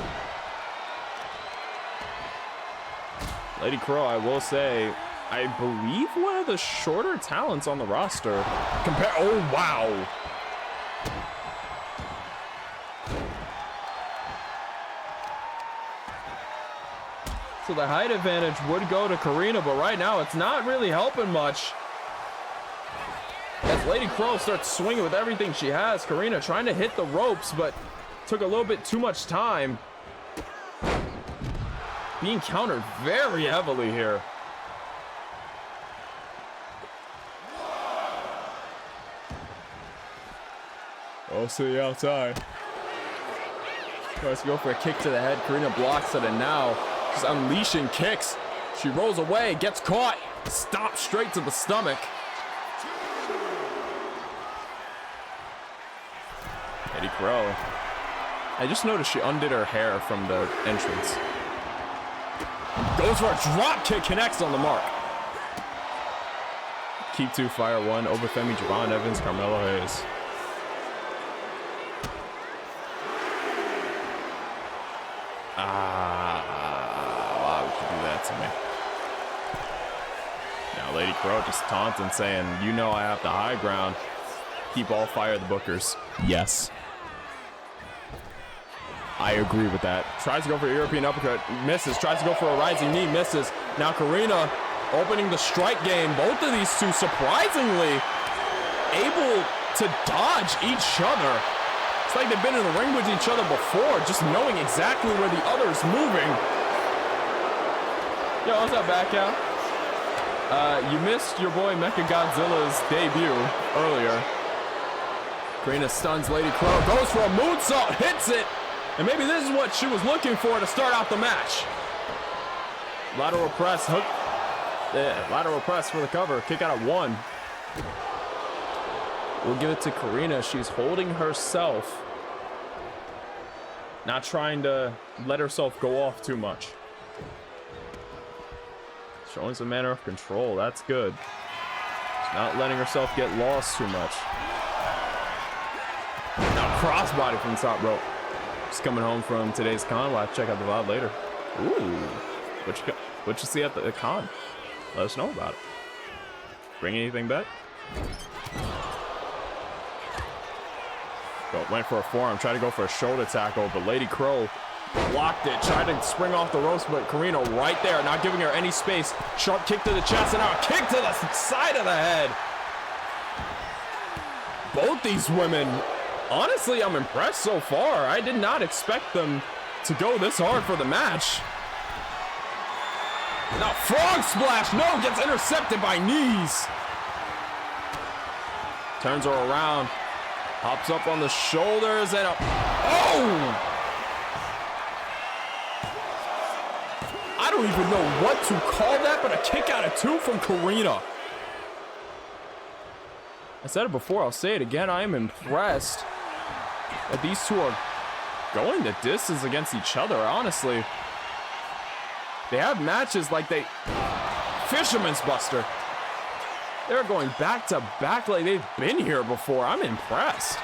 Speaker 1: Lady Crow, I will say, I believe one of the shorter talents on the roster. Oh, wow! So the height advantage would go to Karina, but right now it's not really helping much. As Lady Crow starts swinging with everything she has, Karina trying to hit the ropes, but took a little bit too much time. Being countered very heavily here. Also the outside. Tries to go for a kick to the head. Karina blocks it, and now she's unleashing kicks. She rolls away, gets caught, stops straight to the stomach. Lady Crow. I just noticed she undid her hair from the entrance. Goes for a drop kick, connects on the mark. Keep 2, fire 1, Obafemi, Javon Evans, Carmelo Hayes. Why would you do that to me? Now Lady Crow just taunting, saying, you know I have the high ground. Keep all fire the bookers. Yes. I agree with that. Tries to go for a European uppercut, misses. Tries to go for a rising knee, misses. Now Karina opening the strike game. Both of these two surprisingly able to dodge each other. It's like they've been in the ring with each other before, just knowing exactly where the other's moving. Yo, what's up, back out? You missed your boy Mechagodzilla's debut earlier. Karina stuns Lady Crow, goes for a moonsault, hits it, and maybe this is what she was looking for to start out the match. Lateral press, hook. Yeah, lateral press for the cover. Kick out at 1. We'll give it to Karina. She's holding herself. Not trying to let herself go off too much. Showing some manner of control. That's good. She's not letting herself get lost too much. Now crossbody from the top rope. Just coming home from today's con. We'll have to check out the VOD later. Ooh. What you see at the con? Let us know about it. Bring anything back? Went for a forearm, tried to go for a shoulder tackle, but Lady Crow blocked it, tried to spring off the ropes, but Karina right there, not giving her any space. Sharp kick to the chest, and now a kick to the side of the head. Both these women, honestly, I'm impressed so far. I did not expect them to go this hard for the match. Now frog splash, no, gets intercepted by knees. Turns her around, hops up on the shoulders, and oh! I don't even know what to call that, but a kick out of 2 from Karina. I said it before, I'll say it again. I am impressed that these two are going the distance against each other, honestly. They have matches like Fisherman's Buster. They're going back to back like they've been here before. I'm impressed.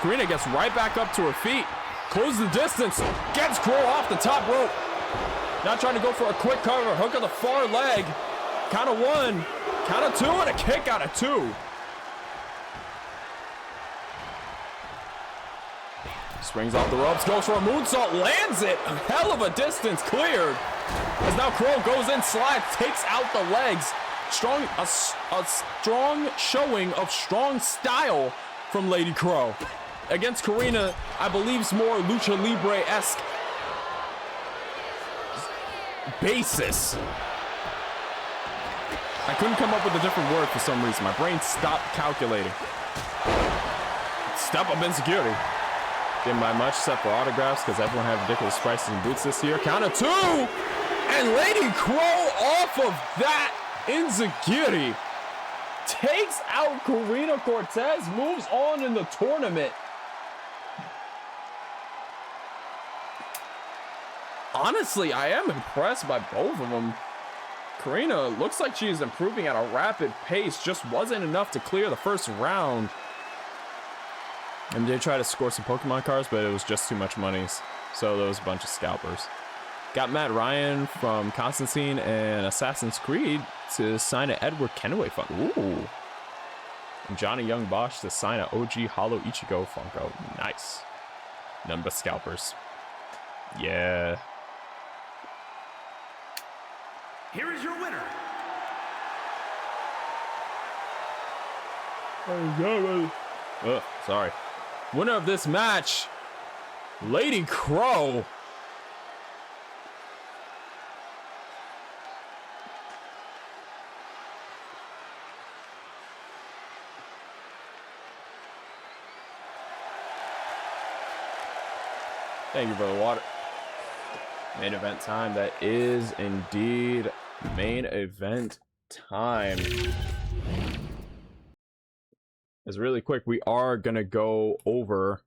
Speaker 1: Karina gets right back up to her feet. Closes the distance. Gets Crow off the top rope. Now trying to go for a quick cover. Hook of the far leg. Count of 1. Count of 2 and a kick out of 2. Springs off the ropes. Goes for a moonsault. Lands it. A hell of a distance cleared. As now Crow goes in, slides, takes out the legs. A strong showing of strong style from Lady Crow. Against Karina, I believe is more Lucha Libre-esque basis. I couldn't come up with a different word for some reason. My brain stopped calculating. Step up insecurity. Didn't buy much except for autographs because everyone had ridiculous prices in boots this year. Count of 2! And Lady Crow off of that Inzagiri takes out Karina Cortez, moves on in the tournament. Honestly, I am impressed by both of them. Karina looks like she's improving at a rapid pace, just wasn't enough to clear the first round. And they tried to score some Pokemon cards, but it was just too much money, so there was a bunch of scalpers. Got Matt Ryan from Constantine and Assassin's Creed to sign an Edward Kenway Funko. Ooh. And Johnny Young Bosch to sign an OG Hollow Ichigo Funko. Nice. None but scalpers. Yeah.
Speaker 2: Here is your winner.
Speaker 1: Sorry. Winner of this match, Lady Crow. Thank you for the water. Main event time. That is indeed main event time. It's really quick. We are going to go over.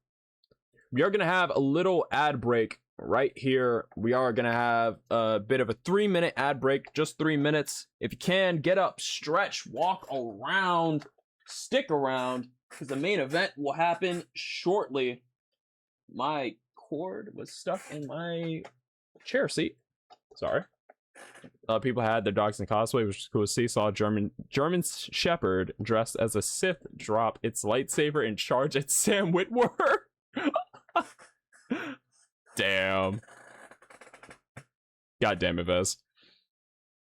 Speaker 1: We are going to have a little ad break right here. We are going to have a bit of a 3-minute ad break. Just 3 minutes. If you can, get up, stretch, walk around, stick around, because the main event will happen shortly. My cord was stuck in my chair seat. Sorry. People had their dogs in cosplay, which is cool to see. Saw a German Shepherd dressed as a Sith drop its lightsaber and charge at Sam Witwer. Damn. God damn it, Vez.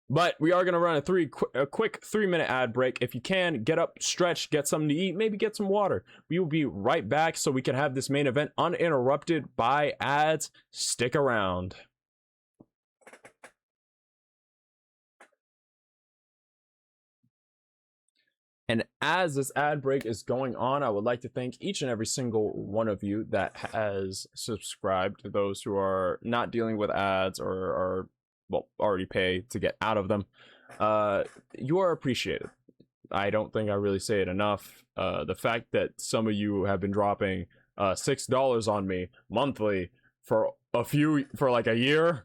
Speaker 1: But we are going to run a quick 3-minute ad break. If you can, get up, stretch, get something to eat, maybe get some water. We will be right back so we can have this main event uninterrupted by ads. Stick around. And as this ad break is going on, I would like to thank each and every single one of you that has subscribed, to those who are not dealing with ads or are, well, already pay to get out of them. You are appreciated. I don't think I really say it enough. The fact that some of you have been dropping $6 on me monthly for like a year,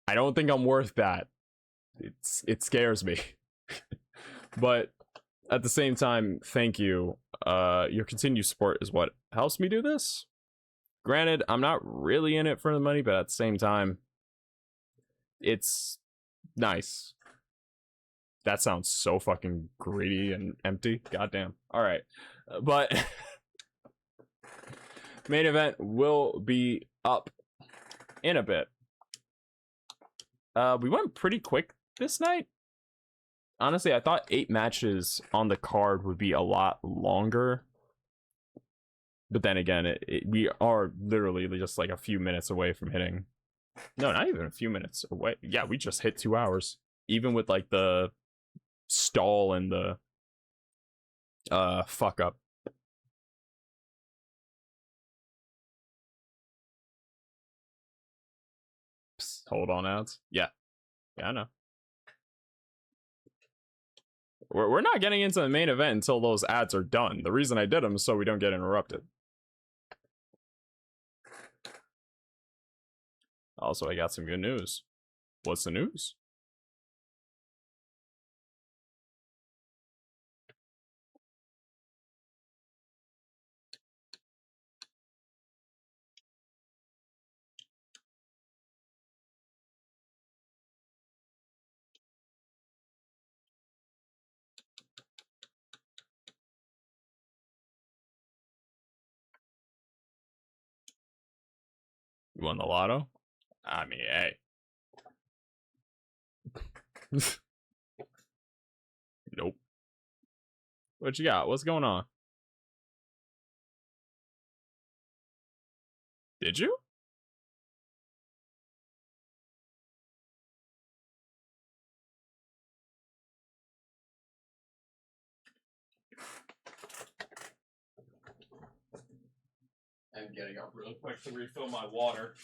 Speaker 1: I don't think I'm worth that. It scares me. But at the same time, thank you. Your continued support is what helps me do this. Granted, I'm not really in it for the money, but at the same time, it's nice. That sounds so fucking greedy and empty. Goddamn. Alright. But main event will be up in a bit. We went pretty quick this night. Honestly, I thought 8 matches on the card would be a lot longer. But then again, we are literally just like a few minutes away from hitting. No, not even a few minutes away. Yeah, we just hit 2 hours. Even with like the stall and the fuck up. Psst, hold on, ads. Yeah, I know. We're not getting into the main event until those ads are done. The reason I did them is so we don't get interrupted. Also, I got some good news. What's the news? You won the lotto? I mean, hey. Nope. What you got? What's going on? Did you? I'm getting up real quick to refill my water.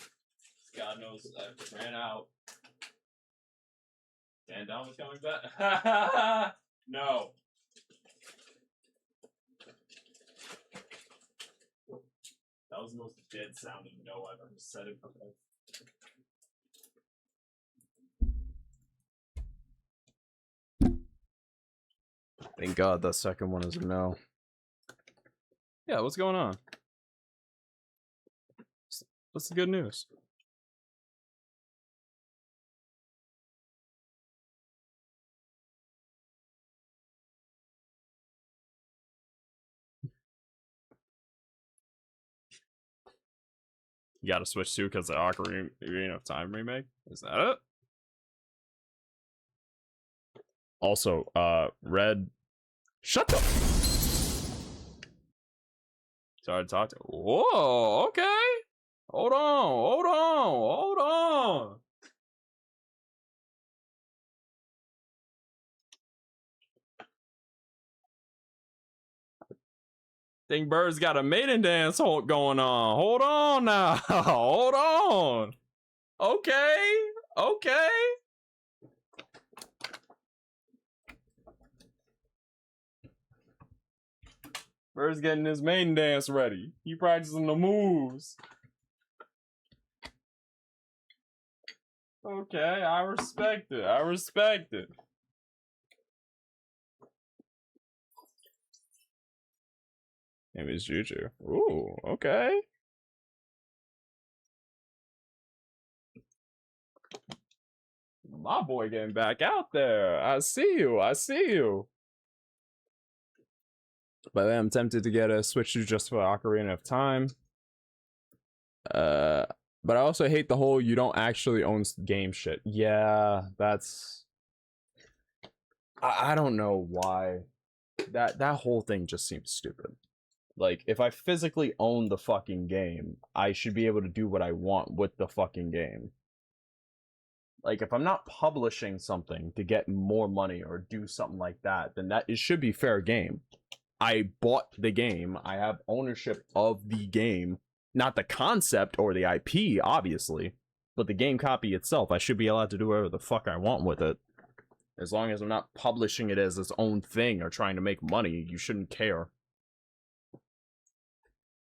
Speaker 1: God knows I ran out. Dan Down was coming back. No. That was the most dead sounding no I've ever said it before. Thank God the second one is a no. Yeah, what's going on? What's the good news? You gotta switch to because the Ocarina of Time remake? Is that it? Also, Red... Shut the... Sorry to talk to... Whoa, okay! Hold on! Think Bird's got a maiden dance going on. Hold on now. Hold on. Okay. Bird's getting his maiden dance ready. He practicing the moves. Okay, I respect it. Maybe it's Juju. Ooh, okay. My boy getting back out there. I see you. But I'm tempted to get a Switch to just for Ocarina of Time. But I also hate the whole you don't actually own game shit. Yeah, that's... I don't know why. That whole thing just seems stupid. Like, if I physically own the fucking game, I should be able to do what I want with the fucking game. Like, if I'm not publishing something to get more money or do something like that, then it should be fair game. I bought the game. I have ownership of the game. Not the concept or the IP, obviously, but the game copy itself. I should be allowed to do whatever the fuck I want with it. As long as I'm not publishing it as its own thing or trying to make money, you shouldn't care.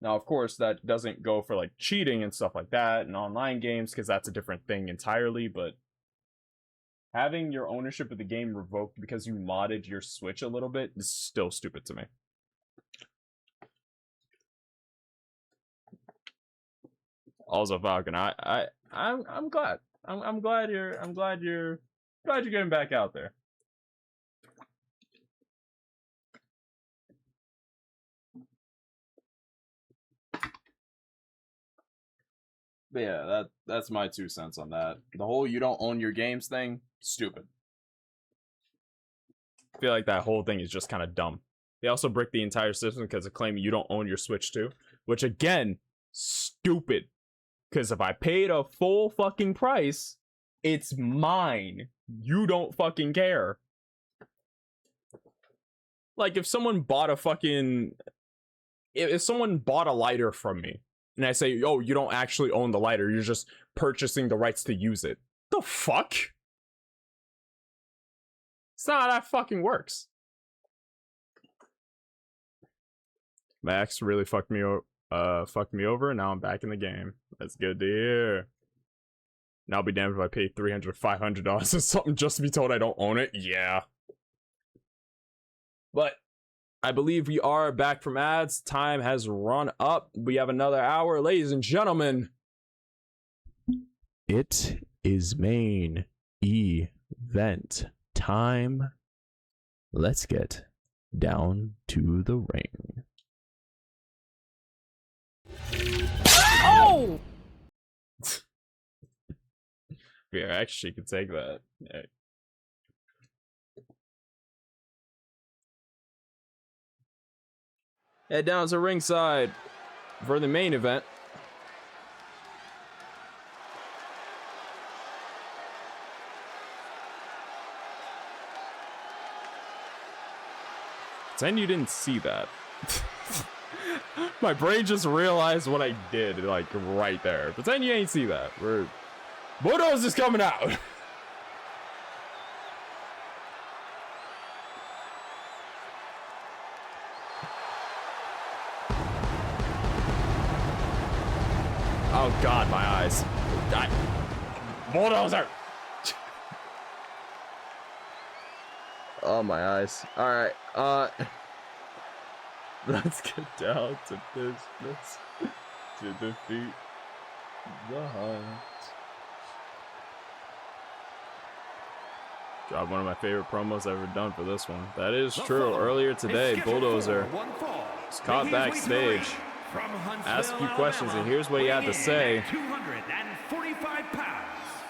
Speaker 1: Now, of course, that doesn't go for, like, cheating and stuff like that and online games, because that's a different thing entirely, but having your ownership of the game revoked because you modded your Switch a little bit is still stupid to me. Also, Falcon, I'm glad. I'm glad you're getting back out there. But yeah, that's my 2 cents on that. The whole you don't own your games thing, stupid. I feel like that whole thing is just kind of dumb. They also brick the entire system because of claiming you don't own your Switch too, which again, stupid. Because if I paid a full fucking price, it's mine. You don't fucking care. Like, if someone bought a fucking... If someone bought a lighter from me, and I say, oh, you don't actually own the lighter, you're just purchasing the rights to use it. The fuck? It's not how that fucking works. Max really fucked me over, and now I'm back in the game. That's good to hear. Now I'll be damned if I pay $300, $500 or something just to be told I don't own it. Yeah. But I believe we are back from ads. Time has run up. We have another hour, ladies and gentlemen. It is main event time. Let's get down to the ring. Oh! Yeah, actually, you could take that. Yeah. Head down to ringside for the main event. Pretend you didn't see that. My brain just realized what I did, like, right there. Pretend you ain't see that. Bulldoze is coming out. Oh god, my eyes. Bulldozer! Oh, my eyes. Alright, let's get down to business to defeat the Hunt. Dropped one of my favorite promos I've ever done for this one. That is true. Earlier today, Bulldozer was caught backstage, asked a few questions, and here's what he had to say.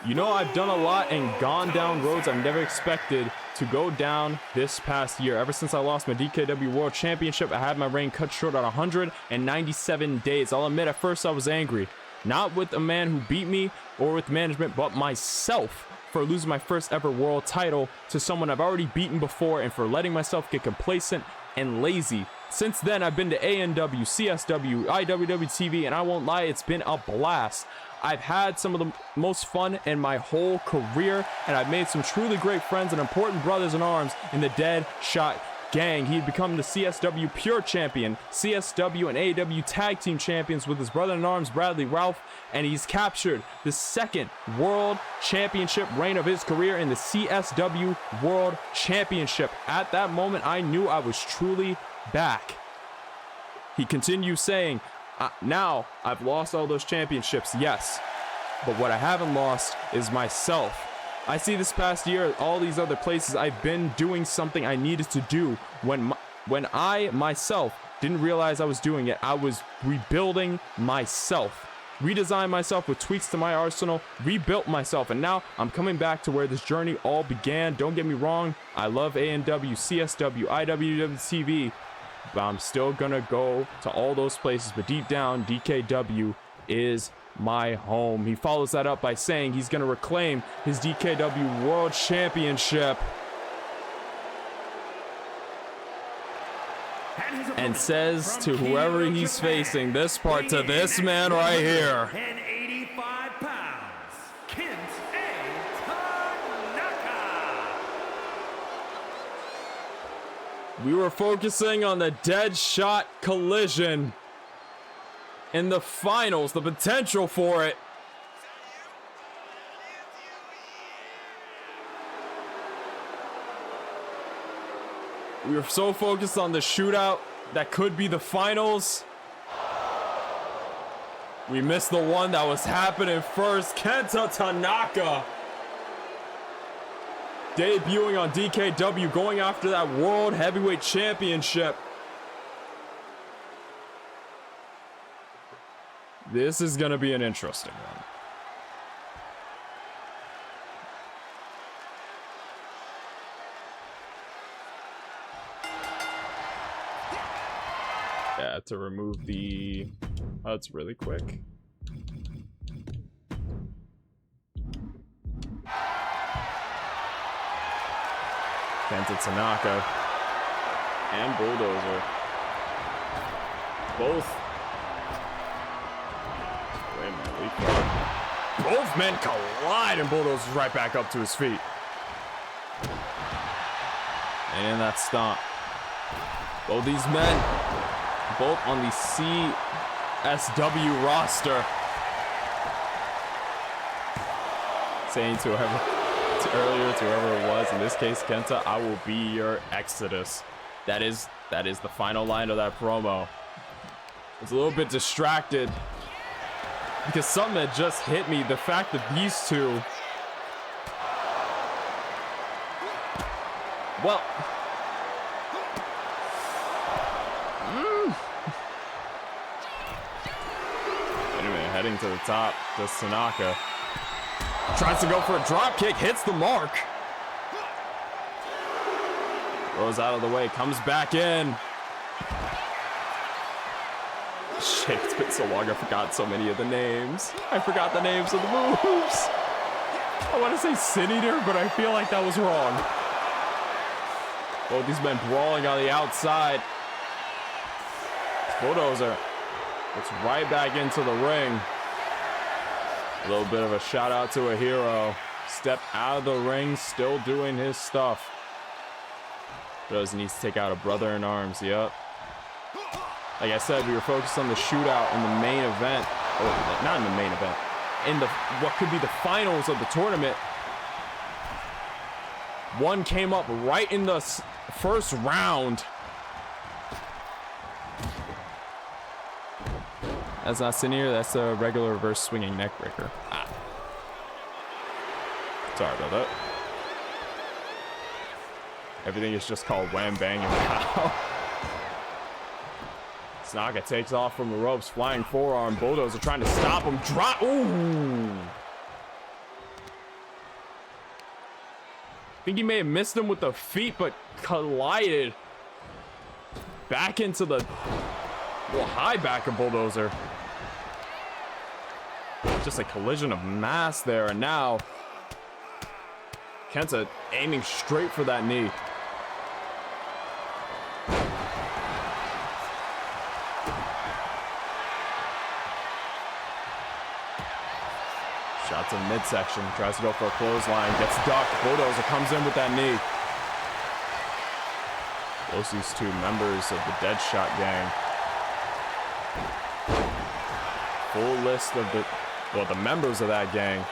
Speaker 1: You know, I've done a lot and gone down roads I've never expected to go down this past year. Ever since I lost my DKW World Championship, I had my reign cut short at 197 days. I'll admit, at first I was angry. Not with a man who beat me or with management, but myself, for losing my first ever world title to someone I've already beaten before, and for letting myself get complacent and lazy. Since then, I've been to ANW, CSW, IWWTV, and I won't lie, it's been a blast. I've had some of the most fun in my whole career, and I've made some truly great friends and important brothers in arms in the Dead Shot Gang. He'd become the CSW Pure Champion, CSW and AEW Tag Team Champions with his brother-in-arms Bradley Ralph, and he's captured the second World Championship reign of his career in the CSW World Championship. At that moment, I knew I was truly back. He continues saying, now I've lost all those championships, yes, but what I haven't lost is myself. I see this past year, all these other places I've been doing something I needed to do when I myself didn't realize I was doing it. I was rebuilding myself, redesigned myself with tweaks to my arsenal, rebuilt myself, and now I'm coming back to where this journey all began. Don't get me wrong, I love ANW, CSW, IWWTV, but I'm still gonna go to all those places. But deep down, DKW is my home. He follows that up by saying he's going to reclaim his DKW World Championship. And says to whoever he's facing this part, to this man right here.
Speaker 2: And 85 pounds, Kenta Tanaka.
Speaker 1: We were focusing on the dead shot collision in the finals, the potential for it. We were so focused on the shootout that could be the finals. We missed the one that was happening first. Kenta Tanaka debuting on DKW, going after that World Heavyweight Championship. This is going to be an interesting one. Yeah, to remove the... Oh, it's really quick. Kenta Tanaka and Bulldozer. Both. Wait a minute, leapfrog. Both men collide and Bulldozer's right back up to his feet. And that stomp. Both these men, both on the CSW roster, saying to whoever it was, in this case Kenta, I will be your Exodus. That is the final line of that promo. I was a little bit distracted because something had just hit me. The fact that these two, well, anyway, heading to the top, just Tanaka tries to go for a drop kick, hits the mark, goes out of the way, comes back in. Shit, it's been so long I forgot so many of the names. I forgot the names of the moves. I want to say Sin Eater, but I feel like that was wrong. Both these men brawling on the outside. Bulldozer gets right back into the ring. A little bit of a shout out to a hero. Step out of the ring, still doing his stuff. Bulldozer needs to take out a brother in arms, yep. Like I said, we were focused on the shootout in the main event. Or not in the main event. In the what could be the finals of the tournament. One came up right in the first round. That's not Senior, that's a regular reverse swinging neck breaker. Ah. Sorry about that. Everything is just called wham bang and pow. Tanaka takes off from the ropes, flying forearm. Bulldozer trying to stop him. Drop. Ooh. I think he may have missed him with the feet, but collided back into the high back of Bulldozer. Just a collision of mass there, and now Kenta aiming straight for that knee. Shot to midsection, tries to go for a clothesline, gets ducked. Bulldozer comes in with that knee. Those these two members of the Deadshot gang. Full list of the members of that gang. Of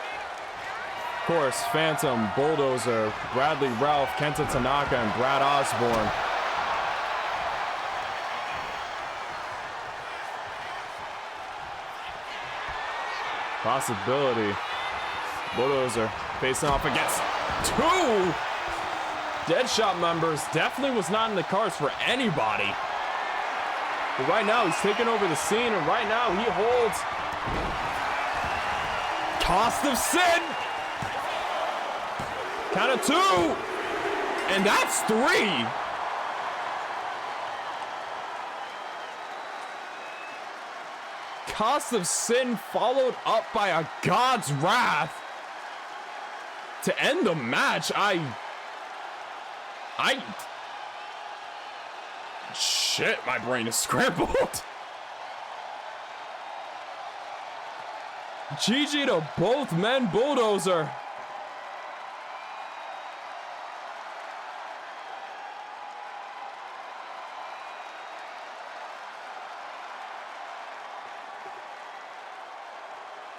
Speaker 1: course, Phantom, Bulldozer, Bradley Ralph, Kenta Tanaka, and Brad Osborne. Possibility. Bulldozer facing off against two Deadshot members. Definitely was not in the cards for anybody. But right now, he's taking over the scene, and right now, he holds Cost of Sin. Count of two. And that's three. Cost of Sin followed up by a God's Wrath to end the match. Shit, my brain is scrambled. GG to both men, Bulldozer.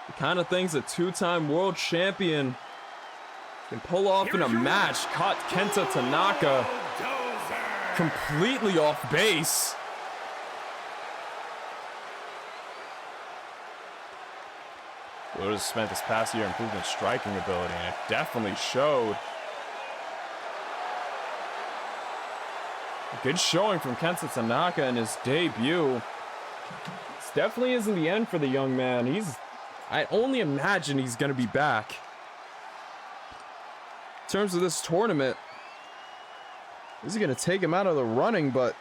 Speaker 1: The kind of things a two-time world champion can pull off in a match. Caught Kenta Tanaka completely off base. Lotus spent this past year improving his striking ability, and it definitely showed. A good showing from Kenta Tanaka in his debut. This definitely isn't the end for the young man. I only imagine he's going to be back. In terms of this tournament, this is going to take him out of the running, but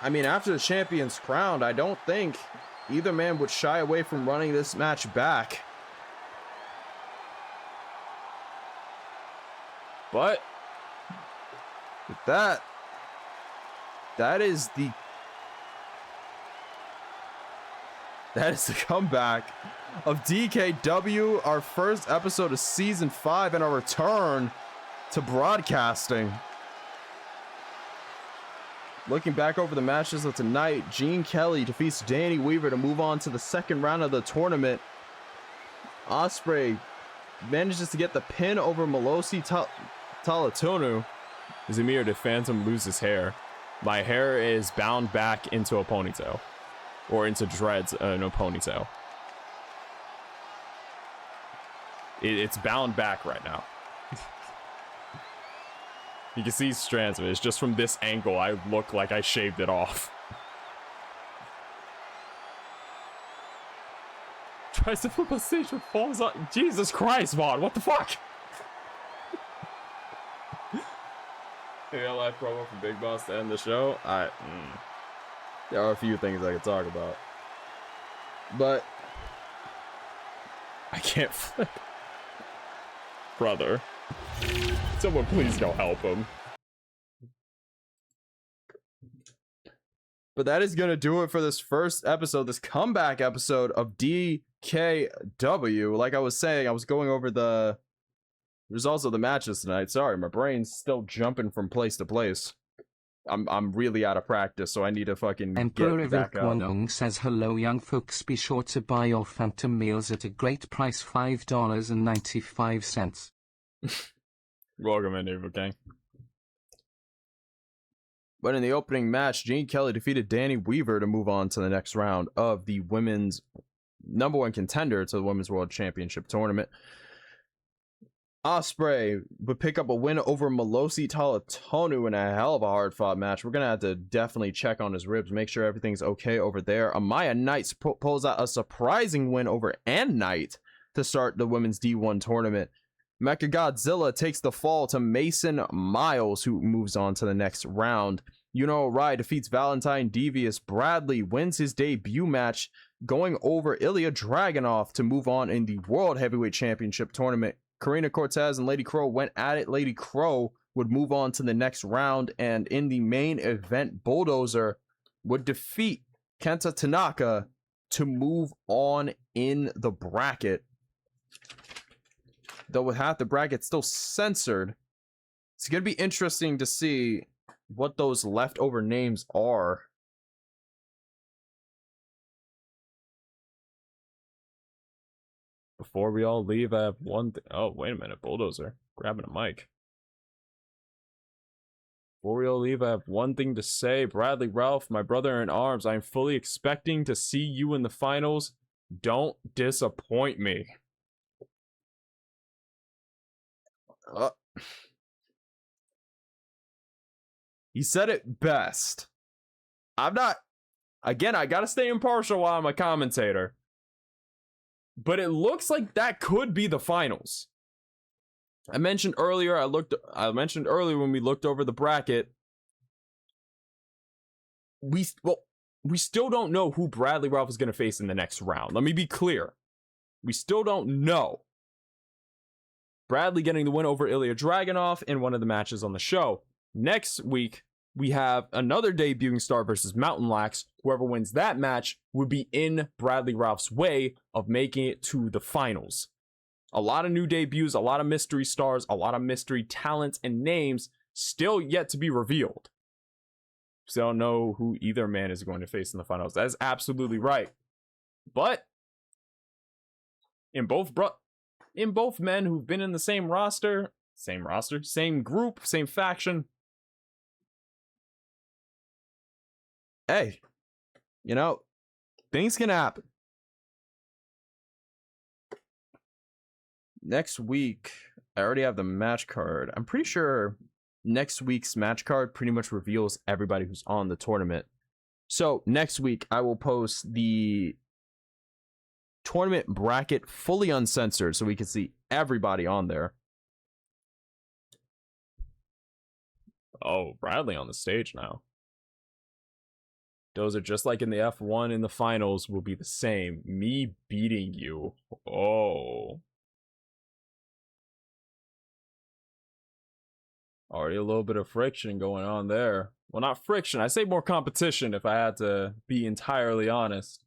Speaker 1: I mean, after the champion's crowned, I don't think either man would shy away from running this match back. But with that is the comeback of DKW, our first episode of season 5 and our return to broadcasting. Looking back over the matches of tonight, Gene Kelly defeats Danny Weaver to move on to the second round of the tournament. Ospreay manages to get the pin over Malosi Talatonu. Zamir did Phantom lose his hair. My hair is bound back into a ponytail. Or into dreads in a ponytail. It's bound back right now. You can see strands of it. It's just from this angle, I look like I shaved it off. Tries to flip a stage but falls on. Jesus Christ, VOD, what the fuck? Yeah, live promo from Big Boss to end the show. There are a few things I could talk about, but I can't flip. Brother, someone please go help him. But that is gonna do it for this first episode, this comeback episode of DKW. Like I was saying, I was going over the results of the matches tonight. Sorry, my brain's still jumping from place to place. I'm really out of practice, so I need to fucking
Speaker 4: Emperor
Speaker 1: get back up.
Speaker 4: Wonong says hello young folks, be sure to buy your Phantom meals at a great price, $5.95.
Speaker 1: Welcome in, Evil King. But in the opening match, Gene Kelly defeated Danny Weaver to move on to the next round of the women's #1 contender to the Women's World Championship Tournament. Ospreay would pick up a win over Malosi Talatonu in a hell of a hard-fought match. We're going to have to definitely check on his ribs, make sure everything's okay over there. Amaya Knight pulls out a surprising win over Ann Knight to start the Women's D1 tournament. Mechagodzilla takes the fall to Mason Miles, who moves on to the next round. Yuno Arai defeats Valentine Devious. Bradley wins his debut match, going over Ilya Dragunov to move on in the World Heavyweight Championship tournament. Karina Cortez and Lady Crow went at it. Lady Crow would move on to the next round, and in the main event, Bulldozer would defeat Kenta Tanaka to move on in the bracket. Though with half the bracket still censored, it's going to be interesting to see what those leftover names are. Before we all leave, I have one thing. Oh, wait a minute, Bulldozer. Grabbing a mic. Before we all leave, I have one thing to say. Bradley Ralph, my brother in arms, I am fully expecting to see you in the finals. Don't disappoint me. He said it best. I'm not... Again, I gotta stay impartial while I'm a commentator. But it looks like that could be the finals. I mentioned earlier when we looked over the bracket we still don't know who Bradley Ralph is going to face in the next round. Let me be clear. We still don't know. Bradley getting the win over Ilya Dragunov in one of the matches on the show. Next week, we have another debuting star versus Mountain Lax. Whoever wins that match would be in Bradley Ralph's way of making it to the finals. A lot of new debuts, a lot of mystery stars, a lot of mystery talents and names still yet to be revealed. Still don't know who either man is going to face in the finals. That is absolutely right. But in both men who've been in the same group, same faction, hey, you know, things can happen. Next week, I already have the match card. I'm pretty sure next week's match card pretty much reveals everybody who's on the tournament. So next week, I will post the tournament bracket fully uncensored so we can see everybody on there. Oh, Bradley on the stage now. Those are just like in the F1 in the finals will be the same. Me beating you. Oh. Already a little bit of friction going on there. Well, not friction. I say more competition if I had to be entirely honest.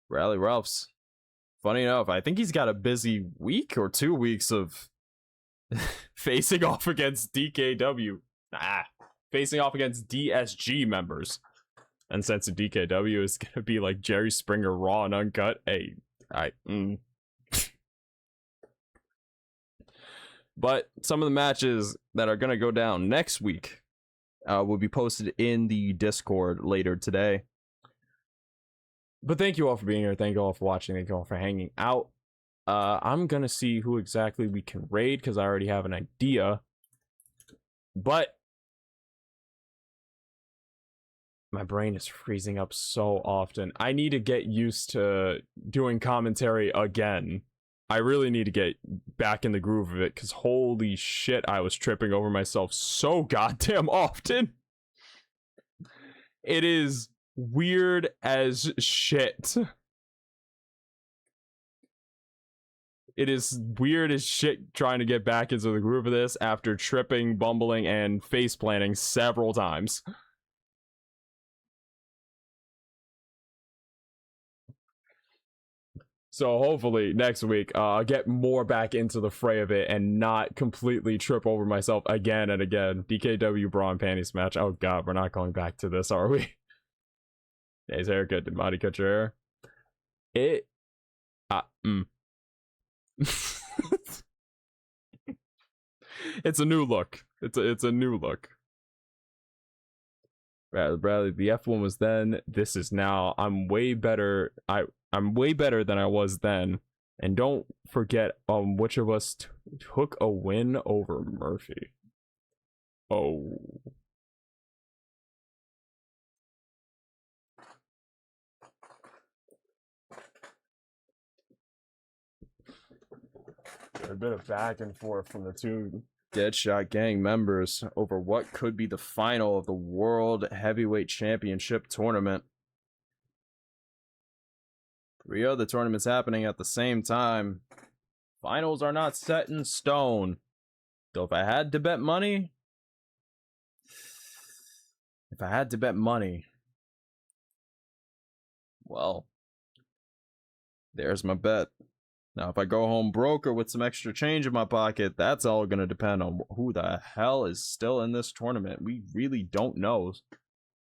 Speaker 1: Bradley Ralph's. Funny enough, I think he's got a busy week or 2 weeks of facing off against DKW. Facing off against DSG members. And since the DKW is going to be like Jerry Springer Raw and Uncut, hey, But some of the matches that are going to go down next week will be posted in the Discord later today. But thank you all for being here. Thank you all for watching. Thank you all for hanging out. I'm going to see who exactly we can raid because I already have an idea. But my brain is freezing up so often. I need to get used to doing commentary again. I really need to get back in the groove of it because holy shit, I was tripping over myself so goddamn often. It is weird as shit. It is weird as shit trying to get back into the groove of this after tripping, bumbling, and face planting several times. So hopefully next week I'll get more back into the fray of it and not completely trip over myself again and again. DKW bra and panties match. Oh god, we're not going back to this, are we? His haircut. Did Marty cut your hair? It's a new look. It's a new look. Bradley, the F1 was then. This is now. I'm way better. I'm way better than I was then. And don't forget, which of us took a win over Murphy. Oh. A bit of back and forth from the two Deadshot Gang members over what could be the final of the World Heavyweight Championship tournament. 3 other tournaments happening at the same time. Finals are not set in stone. So if I had to bet money, well, there's my bet. Now, if I go home broke or with some extra change in my pocket, that's all going to depend on who the hell is still in this tournament. We really don't know.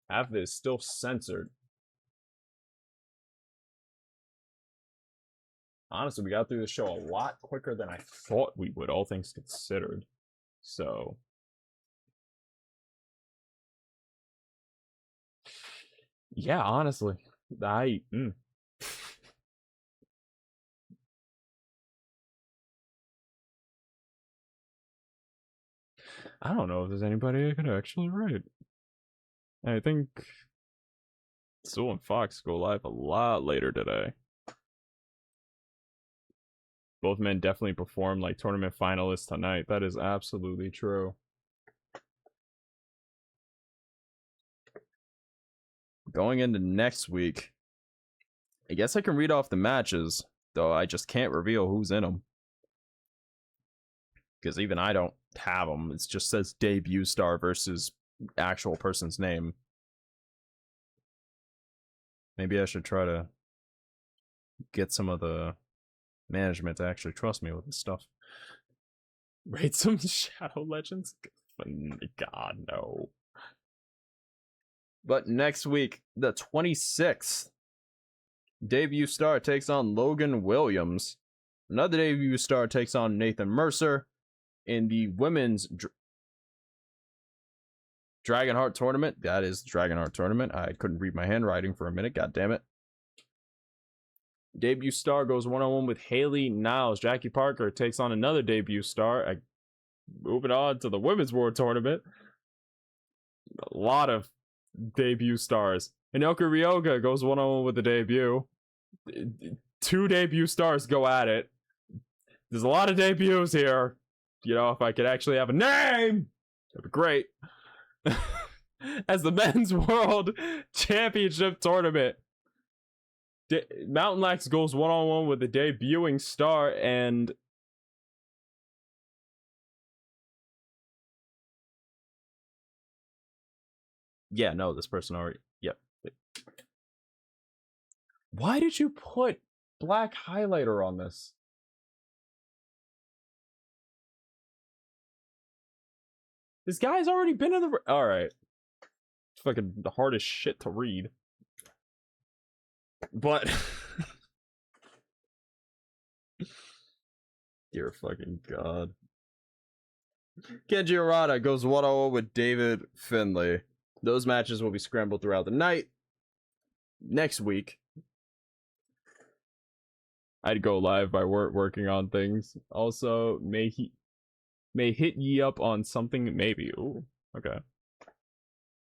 Speaker 1: Half of it is still censored. Honestly, we got through the show a lot quicker than I thought we would, all things considered. So, yeah, honestly, I don't know if there's anybody I could actually write. I think Sue and Fox go live a lot later today. Both men definitely performed like tournament finalists tonight. That is absolutely true. going into next week, I guess I can read off the matches, though I just can't reveal who's in them. Because even I don't have them. It just says debut star versus actual person's name. Maybe I should try to get some of the management to actually trust me with this stuff. Raid some Shadow Legends? God, no. But next week, the 26th, debut star takes on Logan Williams. Another debut star takes on Nathan Mercer in the women's Dragonheart tournament. That is the Dragonheart tournament. I couldn't read my handwriting for a minute. God damn it. Debut star goes one-on-one with Haley Niles. Jackie Parker takes on another debut star. Moving on to the women's world tournament. A lot of debut stars. Inoka Ryoga goes one-on-one with the debut. 2 debut stars go at it. There's a lot of debuts here. You know, if I could actually have a name, that'd be great. As the men's world championship tournament, Mountain Lax goes one-on-one with the debuting star, and yeah, no, this person already, yep. Why did you put black highlighter on this? This guy's already been in the... Alright. It's fucking the hardest shit to read. But... Dear fucking god. Kenji Arata goes 1-0 with David Finlay. Those matches will be scrambled throughout the night. Next week, I'd go live by working on things. Also, may hit ye up on something, maybe. Ooh, okay.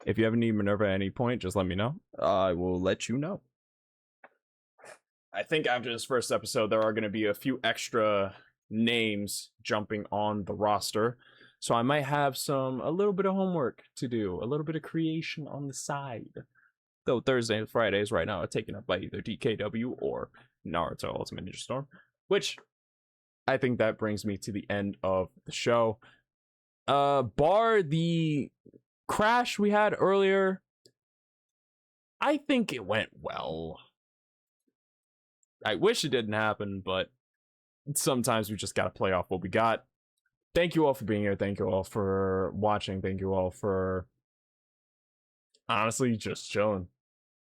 Speaker 1: If you ever need Minerva at any point, just let me know. I will let you know. I think after this first episode, there are going to be a few extra names jumping on the roster. So I might have a little bit of homework to do, a little bit of creation on the side. Though Thursday and Fridays right now are taken up by either DKW or Naruto Ultimate Ninja Storm, which I think that brings me to the end of the show. Bar the crash we had earlier, I think it went well. I wish it didn't happen, but sometimes we just gotta play off what we got. Thank you all for being here. Thank you all for watching. Thank you all for honestly just chilling.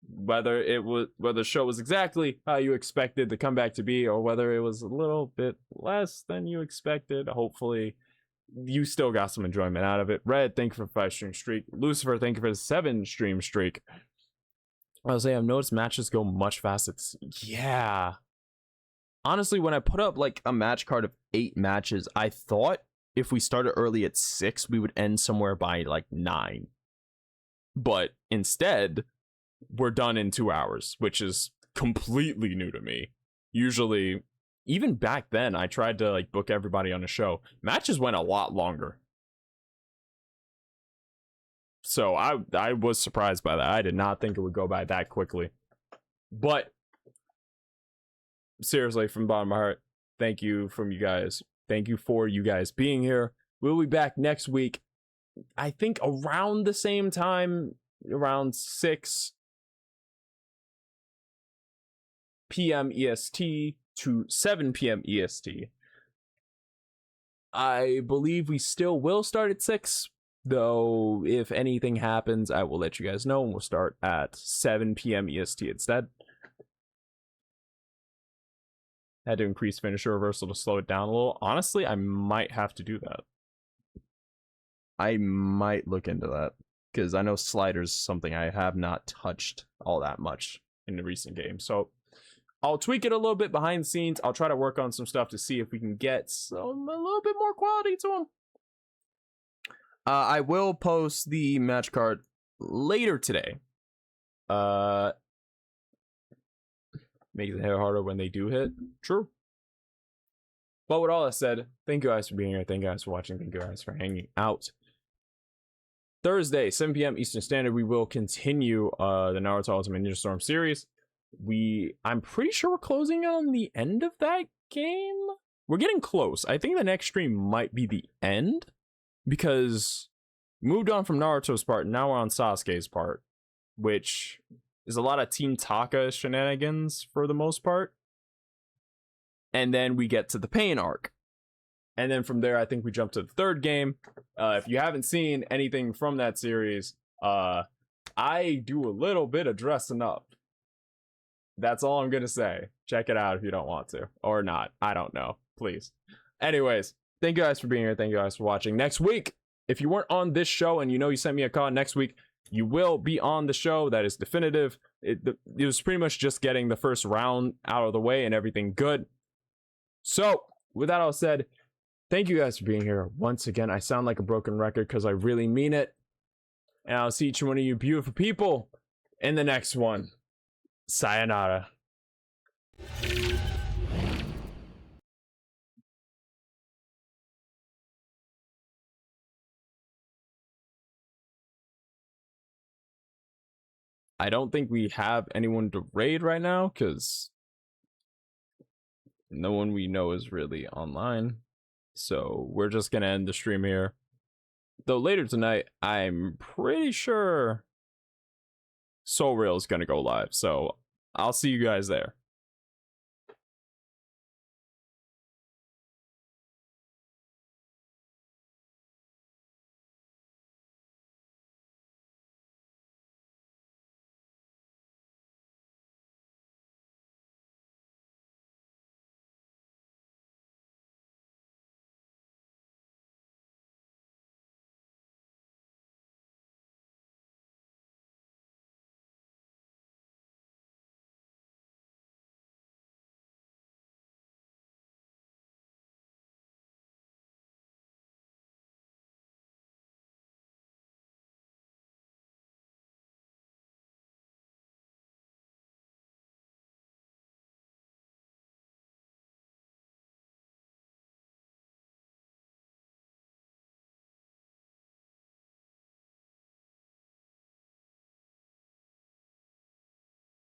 Speaker 1: Whether the show was exactly how you expected the comeback to be, or whether it was a little bit less than you expected, hopefully you still got some enjoyment out of it. Red, thank you for 5-stream streak. Lucifer, thank you for the 7-stream streak. I'll say I've noticed matches go much faster. Yeah. Honestly, when I put up like a match card of 8 matches, I thought if we started early at 6, we would end somewhere by like 9. But instead, we're done in 2 hours, which is completely new to me. Usually, even back then, I tried to like book everybody on a show. Matches went a lot longer. So I was surprised by that. I did not think it would go by that quickly. But seriously, from the bottom of my heart, thank you from you guys. Thank you for you guys being here. We'll be back next week. I think around the same time, around 6 p.m. EST to 7 p.m. EST. I believe we still will start at 6, though if anything happens, I will let you guys know, and we'll start at 7 p.m. EST instead. Had to increase finisher reversal to slow it down a little. Honestly, I might have to do that. I might look into that, because I know sliders is something I have not touched all that much in the recent game. So I'll tweak it a little bit behind the scenes. I'll try to work on some stuff to see if we can get a little bit more quality to them. I will post the match card later today. Makes it hit harder when they do hit. True. But with all that said, thank you guys for being here. Thank you guys for watching. Thank you guys for hanging out. Thursday, 7 p.m. Eastern Standard, we will continue the Naruto Ultimate Ninja Storm series. I'm pretty sure we're closing on the end of that game. We're getting close. I think the next stream might be the end, because we moved on from Naruto's part, now we're on Sasuke's part, which is a lot of Team Taka shenanigans for the most part. And then we get to the Pain arc. And then from there, I think we jump to the third game. If you haven't seen anything from that series, I do a little bit of dressing up. That's all I'm going to say. Check it out if you don't want to. Or not. I don't know. Please. Anyways, thank you guys for being here. Thank you guys for watching. Next week, if you weren't on this show and you know you sent me a call, next week, you will be on the show. That is definitive. It was pretty much just getting the first round out of the way and everything good. So, with that all said, thank you guys for being here. Once again, I sound like a broken record because I really mean it. And I'll see each one of you beautiful people in the next one. Sayonara. I don't think we have anyone to raid right now because no one we know is really online. So we're just going to end the stream here. Though later tonight, I'm pretty sure Soul Rail is going to go live. So I'll see you guys there.